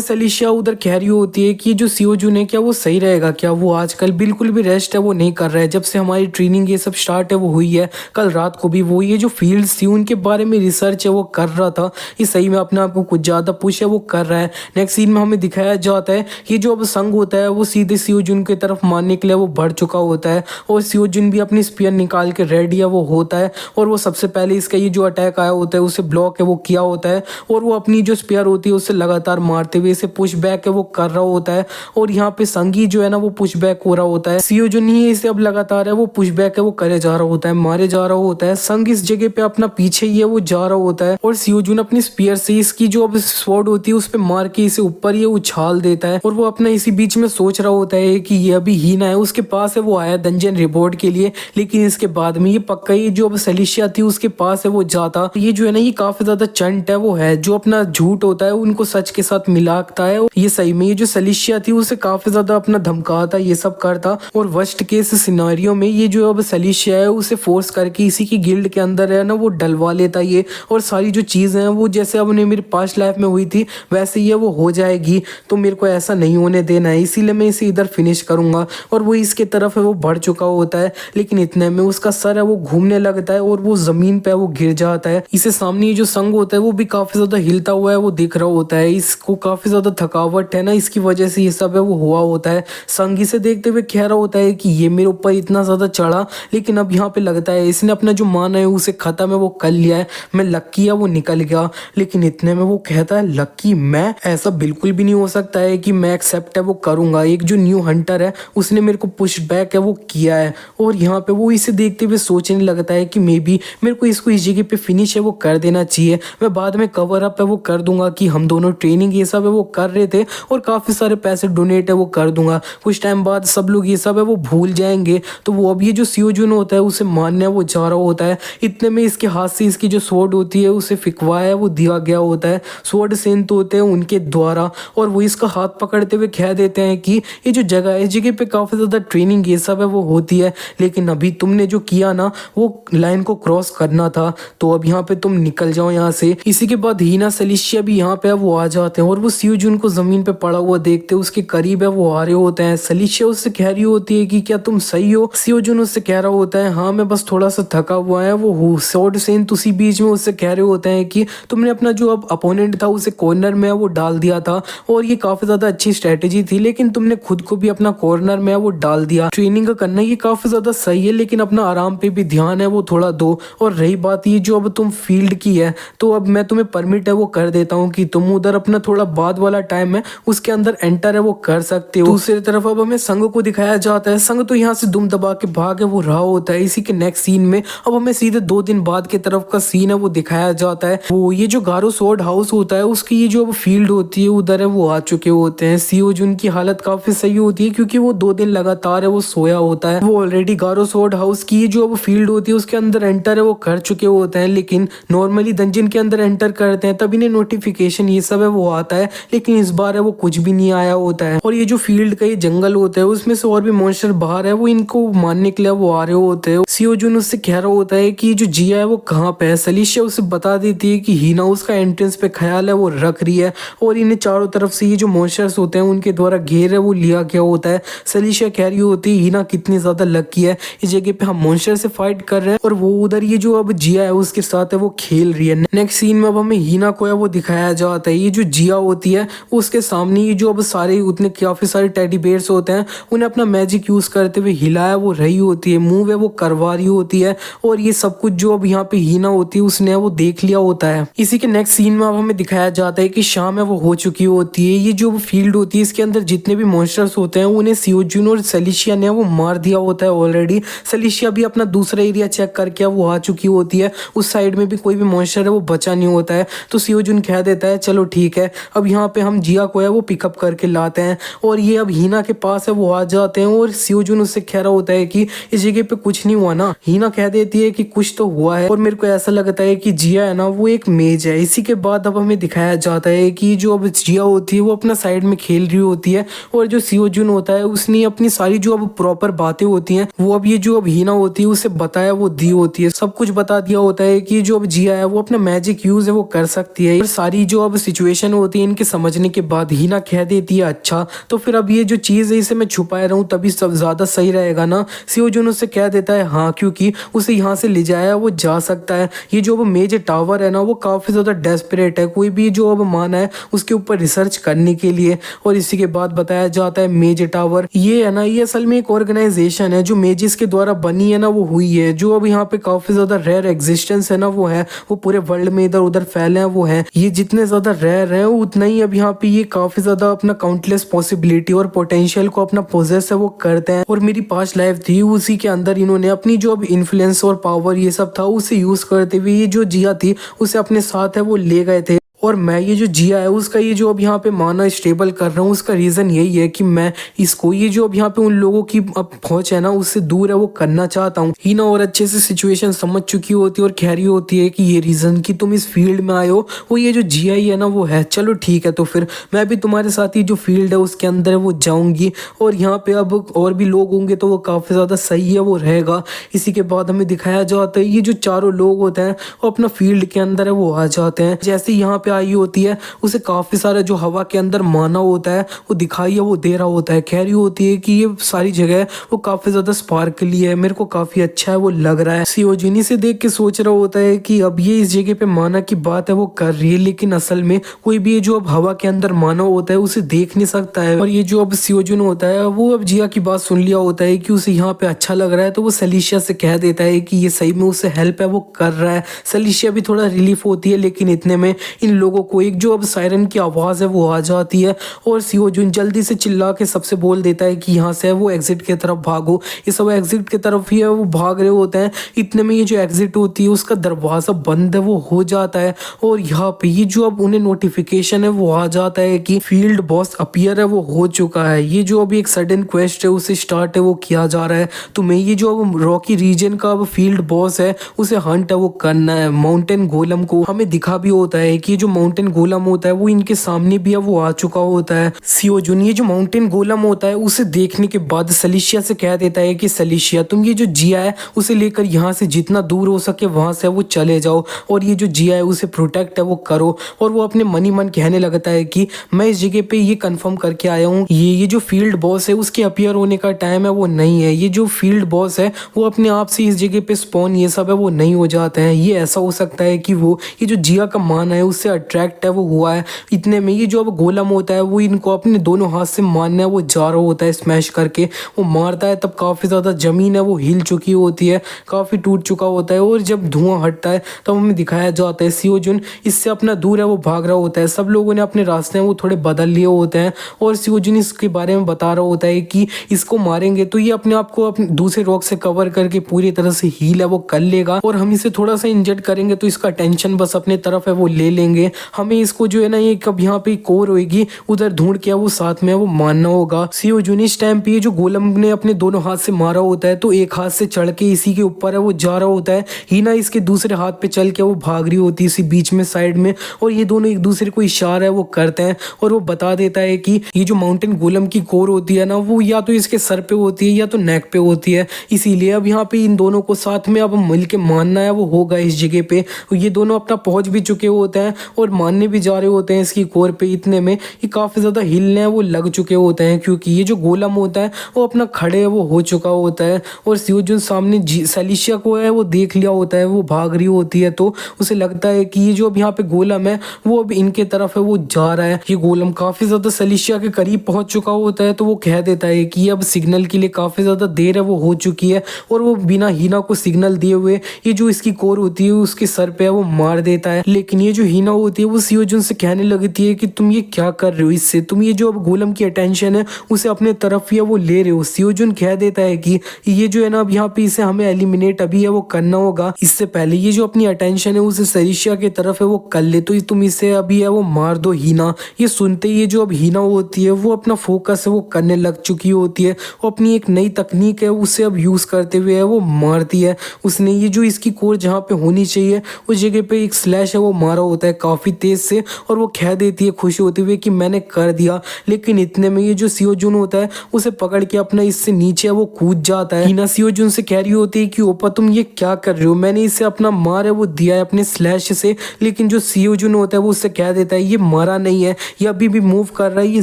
सलीशिया उधर कह रही होती है कि जो सियो जुन है क्या वो सही रहेगा क्या, वो आजकल बिल्कुल भी रेस्ट है वो नहीं कर रहा है। जब से हमारी ट्रेनिंग ये सब स्टार्ट है वो हुई है कल रात को भी वो ये जो फील्ड्स थी उनके बारे में रिसर्च है वो कर रहा था। ये सही में अपने आप को कुछ ज्यादा पुश है वो कर रहा है। नेक्स्ट सीन में हमें दिखाया जाता है ये जो अब संग होता है वो सीधे सियो जुन की तरफ मारने के लिए वो बढ़ चुका होता है और सियो जुन भी अपनी स्पीयर निकाल के रेडी है वो होता है और वो सबसे पहले इसका ये जो अटैक आया होता है उसे ब्लॉक है वो किया होता है और वो अपनी जो स्पीयर होती है उससे लगातार मारते हुए इसे पुश बैक है वो कर रहा होता है और यहाँ पे संगी जो है ना वो पुश बैक हो रहा होता है। सीओ जो नहीं है इसे अब लगातार है वो पुश बैक है वो करे जा रहा होता है, मारे जा रहा होता है। संग इस जगह पे अपना पीछे ही है वो जा रहा होता है और सीओ जुन अपनी स्पीयर से इसकी जो अब स्वॉर्ड होती है उस पे मार के इसे ऊपर ये उछाल देता है और वो अपना इसी बीच में सोच रहा होता है कि ये अभी हीना है उसके पास है वो आया डंजन रिपोर्ट के लिए, लेकिन इसके बाद में ये पक्का ही जो अब सेलिशिया थी उसके पास है वो जाता। ये जो है ना ये काफी ज्यादा चंट है वो है जो अपना झूठ होता है उनको सच के साथ मिलाता है। ये सही में ये जो सेलिशिया थी उसे काफी ज्यादा अपना धमकाता ये सब करता और वर्स्ट केस सिनेरियो में ये जो अब सेलिशिया है उसे फोर्स करके इसी की गिल्ड के अंदर है ना वो डलवा लेता ये, और सारी जो चीजें हैं वो जैसे अब मेरी पास्ट लाइफ में हुई थी वैसे ही वो हो जाएगी। तो मेरे को ऐसा नहीं होने देना है, इसीलिए मैं इसे इधर फिनिश करूंगा। और वो इसके तरफ है वो बढ़ चुका होता है, लेकिन इतने में उसका सर है वो घूमने लगता है और वो जमीन पे वो गिर जाता है। इसे सामने जो संग होता है वो भी काफी ज्यादा हिलता हुआ है वो दिख रहा होता है, इसको काफी ज्यादा थकावट है ना इसकी वजह से ये सब है वो हुआ होता है। संग इसे देखते हुए कह रहा होता है कि ये मेरे ऊपर इतना ज्यादा चढ़ा, लेकिन अब यहाँ पे लगता है इसने अपना जो मान है उसे खत्म है वो कर लिया है, मैं लक्की है वो निकल गया। लेकिन इतने में वो कहता है लक्की मैं, ऐसा बिल्कुल भी नहीं हो सकता है कि मैं एक्सेप्ट है वो करूंगा, एक जो न्यू हंटर है उसने मेरे को पुश बैक है वो किया है। और यहाँ पे वो इसे देखते हुए सोचने लगता है कि मे बी मेरे को इसको इस जगह पे फिनिश है वो कर देना चाहिए, मैं बाद में कवर अप है वो कर दूंगा कि हम दोनों ट्रेनिंग ये सब है वो कर रहे थे और काफी सारे पैसे डोनेट है वो कर दूंगा, कुछ टाइम बाद सब लोग ये सब है वो भूल जाएंगे। तो वो अब ये जो सीओ जुन होता है उसे मारने वो जा रहा होता है, इतने में इसके हाथ से इसकी जो स्वॉर्ड होती है उसे फिकवाया वो दिया गया होता है, स्वॉर्ड सेंत होते हैं उनके द्वारा, और वो इसका हाथ पकड़ते हुए कह देते हैं कि ये जो जगह है इस जगह पे काफी ज्यादा ट्रेनिंग ये सब है वो होती है, लेकिन अभी तुमने जो किया ना वो लाइन को क्रॉस करना था, तो अब यहाँ पे तुम निकल जाओ यहाँ से। इसी के बाद हीना सेलिशिया भी यहाँ पे वो आ जाते हैं और वो सीओ जुन को जमीन पे पड़ा हुआ देखते उसके करीब है वो आ रहे होते हैं। सेलिशिया उससे कह रही होती है कि क्या तुम सही हो? सीओ जुन उससे कह रहा होता है हाँ मैं बस थोड़ा सा थका हुआ है। वो स्वॉर्ड सेंत उसी बीच में उससे कह रहे होते हैं कि तुमने अपना जो अब अपोनेंट था उसे कॉर्नर में वो डाल दिया था और ये काफी ज्यादा अच्छी स्ट्रेटेजी थी, लेकिन तुमने खुद को भी अपना कॉर्नर में वो डाल दिया। ट्रेनिंग का करना ये काफी ज्यादा सही है, लेकिन अपना आराम पे भी ध्यान है वो थोड़ा दो। और रही बात ये जो अब तुम फील्ड की है, तो अब मैं तुम्हें परमिट है वो कर देता हूँ कि तुम उधर अपना थोड़ा बाद वाला टाइम है उसके अंदर एंटर है वो कर सकते हो। दूसरी तरफ अब हमें संग को दिखाया जाता है, संग तो यहाँ से दुम दबा के भाग है वो रहा होता है। इसी के नेक्स्ट सीन में अब हमें सीधे 2 दिन बाद की तरफ का सीन है वो दिखाया जाता है। वो ये जो गारो स्वॉर्ड हाउस होता है उसकी ये जो अब फील्ड होती है उधर है वो आ चुके होते हैं। सीओ जुन की हालत काफी सही होती है क्योंकि वो 2 दिन लगातार है वो सोया होता है। वो ऑलरेडी गारो स्वॉर्ड हाउस की जो अब फील्ड होती है उसके अंदर एंटर है वो कर चुके होते हैं, लेकिन नॉर्मली डंजन के अंदर एंटर करते हैं तब इन्हें नोटिफिकेशन ये सब है वो आता है, लेकिन इस बार है वो कुछ भी नहीं आया होता है। और ये जो फील्ड का ये जंगल होता है उसमें से और भी मॉन्स्टर बाहर है वो इनको मारने के लिए वो आ रहे होते हैं। सीओ जुन उससे कह रहा होता है कि जो जिया है वो कहाँ पे है। सेलिशिया उसे बता देती है कि हीना उसका एंट्रेंस पे ख्याल है वो रख रही है और इन्हें चारों तरफ से ये जो मॉन्स्टर्स होते हैं उनके द्वारा घेर है वो लिया गया होता है। सेलिशिया कह रही होती है हीना कितनी ज्यादा लकी है, इस जगह पे हम मॉन्स्टर से फाइट कर रहे हैं और वो उधर ये जो अब जिया है उसके साथ है वो खेल रही है। नेक्स्ट सीन में अब हमें हीना को है वो दिखाया जाता है, ये जो जिया होती है उसके सामने ये जो अब सारे उतने काफी सारे टेडी बेयर्स होते हैं उन्हें अपना मैजिक यूज करते हुए हिलाया वो रही होती है, मूव है वो करवा रही होती है, और ये सब कुछ जो अब यहाँ पे हीना होती है उसने वो देख लिया होता है। इसी के नेक्स्ट सीन में अब हमें दिखाया जाता है कि शाम है वो हो चुकी होती है। ये जो फील्ड होती है इसके अंदर जितने भी मॉन्स्टर्स होते हैं उन्हें सीओ जुन और सेलिशिया ने वो मार दिया होता है ऑलरेडी। सेलिशिया भी अपना दूसरा एरिया चेक करके वो आ चुकी होती है, उस साइड में भी कोई भी मॉन्स्टर है वो बचा नहीं होता है। तो सीओ जुन कह देता है चलो ठीक है अब यहाँ पे हम जिया को है वो पिकअप करके लाते हैं, और ये अब हीना के पास है वो आ जाते हैं और सीओ जुन उससे कह रहा होता है कि इस जगह पे कुछ नहीं हुआ ना। हीना कह देती है कि कुछ तो हुआ है और मेरे को ऐसा लगता है कि जिया है ना वो एक मेज है। इसी के बाद अब हमें दिखाया जाता है कि जो अब जिया होती है वो अपना साइड में खेल रही होती है और जो सीओ जुन होता है उसने अपनी सारी जो अब प्रॉपर बातें होती हैं वो अब ये जो अब हीना होती है उसे बताया वो दी होती है, सब कुछ बता दिया होता है कि जो अब जिया है वो अपना मैजिक यूज है वो कर सकती है। और सारी जो अब सिचुएशन होती है इनके समझने के बाद हीना कह देती है अच्छा तो फिर अब ये जो चीज है इसे मैं छुपाए रहूं तभी सब ज्यादा सही रहेगा ना। सीओ जुन उससे कह देता है हाँ क्योंकि उसे यहाँ से ले जाया वो जा सकता है। ये जो अब मेज टावर है ना वो काफी ज्यादा डेस्परेट है कोई भी जो अब माना है उसके ऊपर रिसर्च करने के लिए। और इसी के बाद बताया जाता है मेज टावर ये है ना ये असल में एक ऑर्गेनाइजेशन है जो मेजिस के द्वारा बनी है ना वो हुई है, जो अब यहाँ पे काफी ज्यादा रेयर एग्जिस्टेंस है ना वो है, वो पूरे वर्ल्ड में इधर उधर फैले हैं वो है। ये जितने ज्यादा रेयर है उतना ही अब यहाँ पे ये काफी ज्यादा अपना काउंटलेस पॉसिबिलिटी और पोटेंशियल को अपना पोजेस है वो करते हैं। और मेरी पास्ट लाइफ थी उसी के अंदर इन्होंने अपनी जो अब इन्फ्लुएंस और पावर ये सब था उसे यूज करते हुए ये जो जिया थी उसे अपने साथ है वो ले गए थे। और मैं ये जो जिया है उसका ये जो अब यहाँ पे माना स्टेबल कर रहा हूँ उसका रीज़न यही है कि मैं इसको ये जो अब यहाँ पे उन लोगों की अब पहुंच है ना उससे दूर है वो करना चाहता हूँ। ही ना और अच्छे से सिचुएशन समझ चुकी होती है और कह रही होती है कि ये रीज़न कि तुम इस फील्ड में आए हो वो ये जो जिया ही है ना वो है। चलो ठीक है, तो फिर मैं भी तुम्हारे साथ ही जो फील्ड है उसके अंदर है वो जाऊँगी और यहाँ पे अब और भी लोग होंगे तो वो काफ़ी ज़्यादा सही है वो रहेगा। इसी के बाद हमें दिखाया जाता है ये जो चारों लोग होते हैं वो अपना फील्ड के अंदर है वो आ जाते हैं। जैसे यहाँ पे आई होती है उसे काफी सारा जो हवा के अंदर माना होता है वो दिखाई है वो दे रहा होता है। कह रही होती है कि ये सारी जगह वो काफी ज्यादा स्पार्कली है, मेरे को काफी अच्छा है वो लग रहा है। सियोजिनी से देख के सोच रहा होता है कि अब ये इस जगह पे माना की बात है वो कर रही है, लेकिन असल में कोई भी ये जो अब हवा के अंदर माना होता है उसे देख नहीं सकता है। और ये जो अब सियोजुन होता है वो अब जिया की बात सुन लिया होता है कि उसे यहाँ पे अच्छा लग रहा है, तो वो सलीशिया से कह देता है कि ये सही में उसे हेल्प है वो कर रहा है। सलीशिया भी थोड़ा रिलीफ होती है, लेकिन इतने में इन लोगों को एक जो अब सायरन की आवाज है वो आ जाती है और सियोजुन जल्दी से चिल्ला के सबसे बोल देता है कि यहाँ से वो एग्जिट की तरफ भागो। ये सब एग्जिट की तरफ ही है वो भाग रहे होते हैं। इतने में ये जो एग्जिट होती है उसका दरवाजा बंद है वो हो जाता है और यहाँ पे ये जो अब उन्हें नोटिफिकेशन है वो आ जाता है कि फील्ड बॉस अपीयर है वो हो चुका है। ये जो अभी एक सडन क्वेस्ट है उसे स्टार्ट है वो किया जा रहा है। तो मैं ये जो अब रॉकी रीजन का अब फील्ड बॉस है उसे हंट है वो करना है। माउंटेन गोलम को हमें दिखा भी होता है कि ये जो माउंटेन गोलम होता है वो इनके सामने भी अब वो आ चुका होता है। सियोजुन ये जो माउंटेन गोलम होता है उसे देखने के बाद सलीशिया से कह देता है कि सलीशिया तुम ये जो जिया है उसे लेकर यहाँ से जितना दूर हो सके वहां से वो चले जाओ और ये जो जिया है उसे प्रोटेक्ट है वो करो। और वो अपने मन ही मन कहने लगता है कि मैं इस जगह पे ये कंफर्म करके आया हूँ ये जो फील्ड बॉस है उसके अपीयर होने का टाइम है वो नहीं है। ये जो फील्ड बॉस है वो अपने आप से इस जगह पे स्पॉन ये सब है वो नहीं हो जाते हैं। ये ऐसा हो सकता है कि वो ये जो जिया का मान है उससे अट्रैक्ट है वो हुआ है। इतने में ये जो अब गोलम होता है वो इनको अपने दोनों हाथ से मारना है वो जा रहा होता है स्मैश करके। वो मारता है तब काफी ज्यादा जमीन है वो हिल चुकी होती है, काफी टूट चुका होता है और जब धुआं हटता है तब हमें दिखाया जाता है सियोजुन इससे अपना दूर है वो भाग रहा होता है। सब लोगों ने अपने रास्ते वो थोड़े बदल लिए होते हैं और सियोजुन इसके बारे में बता रहा होता है कि इसको मारेंगे तो ये अपने आप को अपने दूसरे रॉक से कवर करके पूरी तरह से हील है वो कर लेगा और हम इसे थोड़ा सा इंजर्ड करेंगे तो इसका टेंशन बस अपने तरफ है वो ले लेंगे। हमें इसको जो है ना ये कब यहाँ पे कोर होगी उधर ढूंढ के वो साथ में वो मारना होगा। सियोजुन इस टाइम पे जो गोलम ने अपने दोनों हाथ से मारा होता है तो एक हाथ से चढ़ के इसी के ऊपर है वो जा रहा होता है। हीना इसके दूसरे हाथ पे चल के वो भाग रही होती है इसी बीच में साइड में और ये दोनों एक दूसरे को इशारा है वो करते हैं और वो बता देता है कि ये जो माउंटेन गोलम की कोर होती है ना वो या तो इसके सर पे होती है या तो नेक पे होती है, इसीलिए अब यहाँ पे इन दोनों को साथ में अब मिल के मानना है वो होगा इस जगह पे। ये दोनों अपना पहुंच भी चुके होते हैं और मानने भी जा रहे होते हैं इसकी कोर पे। इतने में ये काफी ज्यादा हिलने वो लग चुके होते हैं क्योंकि ये जो गोलम होता है वो अपना खड़े वो हो चुका होता है और सियोजुन सामने सलीशिया को है वो देख लिया होता है वो भाग रही होती है तो उसे लगता है कि ये जो अब यहाँ पे गोलम है वो अब इनके तरफ है वो जा रहा है। ये गोलम काफी ज्यादा सलीशिया के करीब पहुंच चुका होता है तो वो कह देता है कि अब सिग्नल के लिए काफी ज्यादा देर है वो हो चुकी है और वो बिना हीना को सिग्नल दिए हुए ये जो इसकी कोर होती है उसके सर पे वो मार देता है। लेकिन ये जो हीना होती है वो सियोजुन से कहने लगती है कि तुम ये क्या कर रहे हो, इससे तुम ये जो अब गोलम की अटेंशन है उसे अपने तरफ ही वो ले रहे हो। सियोजुन कह देता है कि ये जो है ना अब यहाँ पे इसे हमें एलिमिनेट अभी है वो करना होगा, इससे पहले ये जो अपनी अटेंशन है उसे सलीशिया की तरफ है वो कर ले, तो तुम इसे अभी है वो मार दो हीना। ये सुनते ही जो अब हीना होती है वो अपना फोकस है वो करने लग चुकी होती है, वो अपनी एक नई तकनीक है उसे अब यूज करते हुए है वो मारती है। उसने ये जो इसकी कोर जहाँ पे होनी चाहिए उस जगह पे एक स्लैश है वो मारा होता है काफी तेज से और वो कह देती है खुशी होते हुए कि मैंने कर दिया। लेकिन इतने में ये जो सियोजुन होता है उसे पकड़ के अपना इससे नीचे वो कूद जाता है। हीना सियोजुन से कह रही होती है कि ओपा तुम ये क्या कर रहे हो, मैंने इसे अपना मार है वो दिया है अपने स्लैश से। लेकिन जो सियोजुन होता है वो उससे कह देता है ये मरा नहीं है, ये अभी भी मूव कर रहा है, ये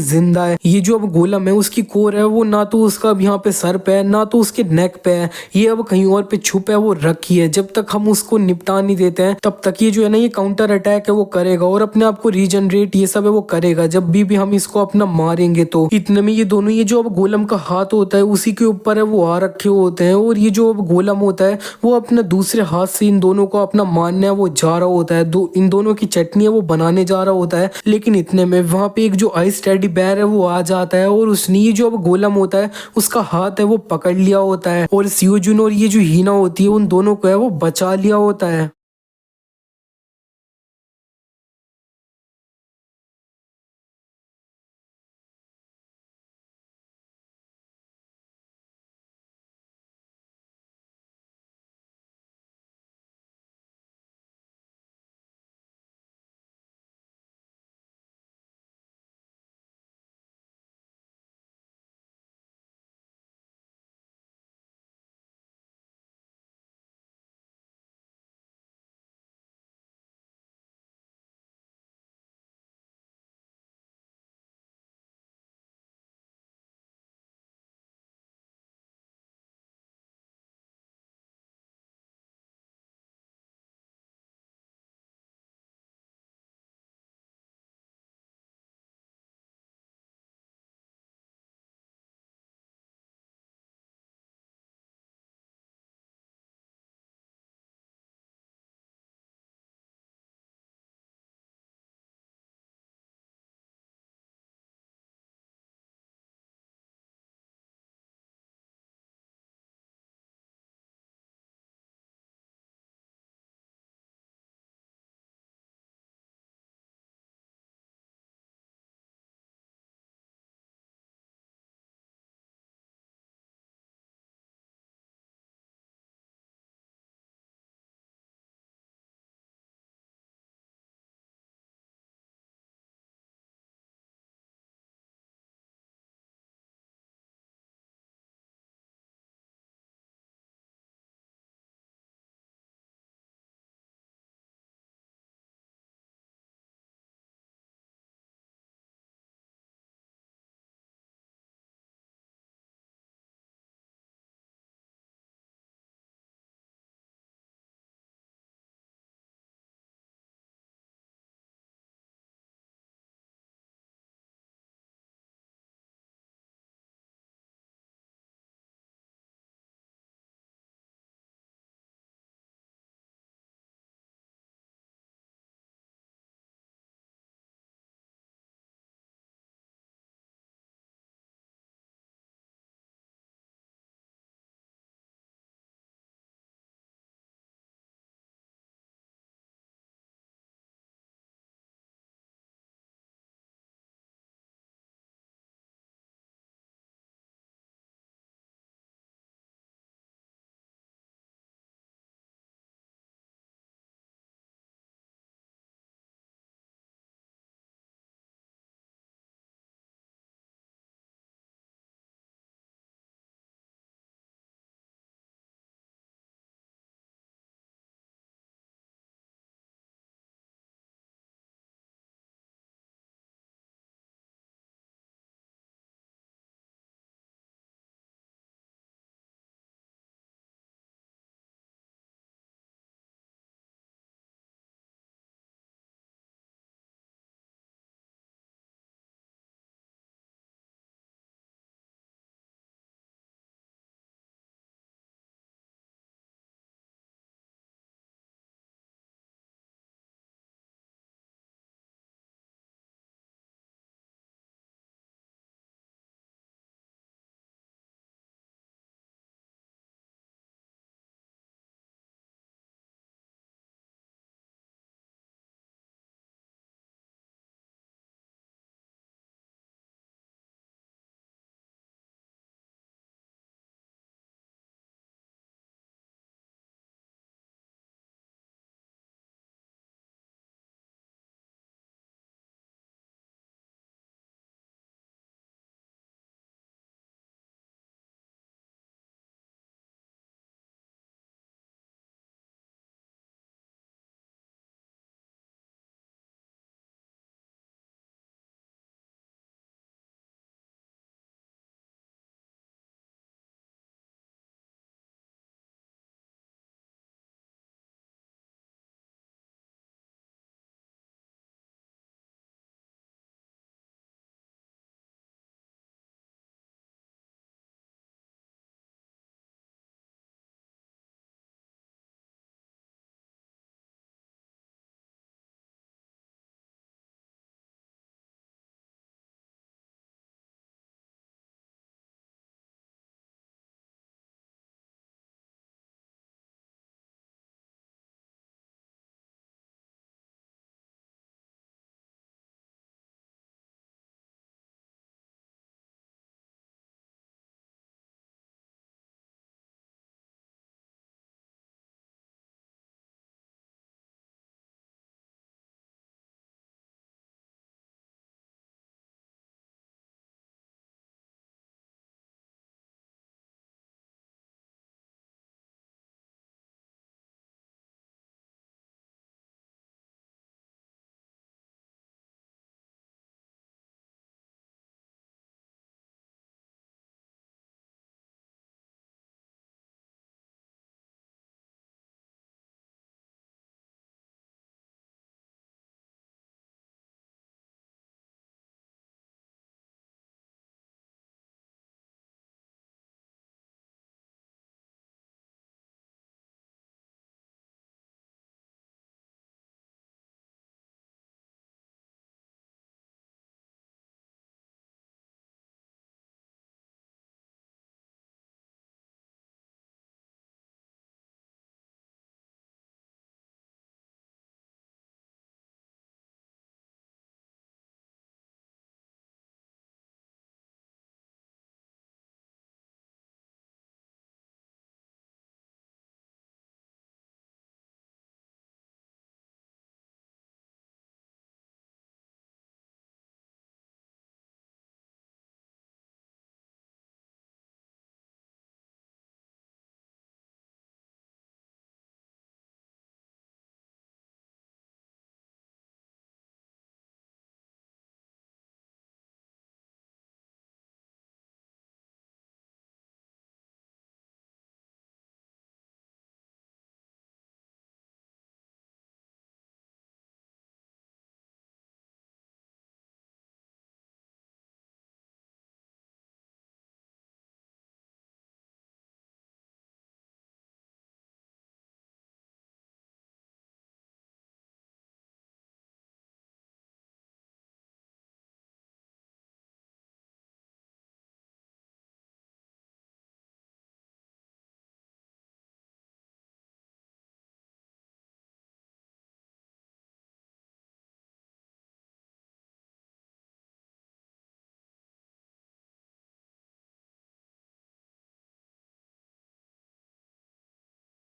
जिंदा है। ये जो अब गोलम है उसकी कोर है वो ना तो उसका अब यहाँ पे सर पे है ना तो उसके नेक पे है, ये अब कहीं और पे छुप है वो रखी है। जब तक हम उसको निपटा नहीं देते हैं तब तक ये जो है ना ये काउंटर अटैक है वो करेगा और अपने आप को रीजनरेट ये सब है वो करेगा जब भी हम इसको अपना मारेंगे। तो इतने में ये दोनों, ये जो अब गोलम का हाथ होता है उसी के ऊपर है वो आ रखे होते हैं, और ये जो अब गोलम होता है वो अपना दूसरे हाथ से इन दोनों को अपना मारने वो जा रहा होता है, इन दोनों की चटनी है वो बनाने जा रहा होता है। लेकिन इतने में वहां पे एक जो आइस टेडी बेयर है वो आ जाता है, और उसने ये जो अब गोलम होता है उसका हाथ है वो पकड़ लिया होता है, और सियोजुन और ये जो हीना होती है उन दोनों को है वो बचा लिया होता है।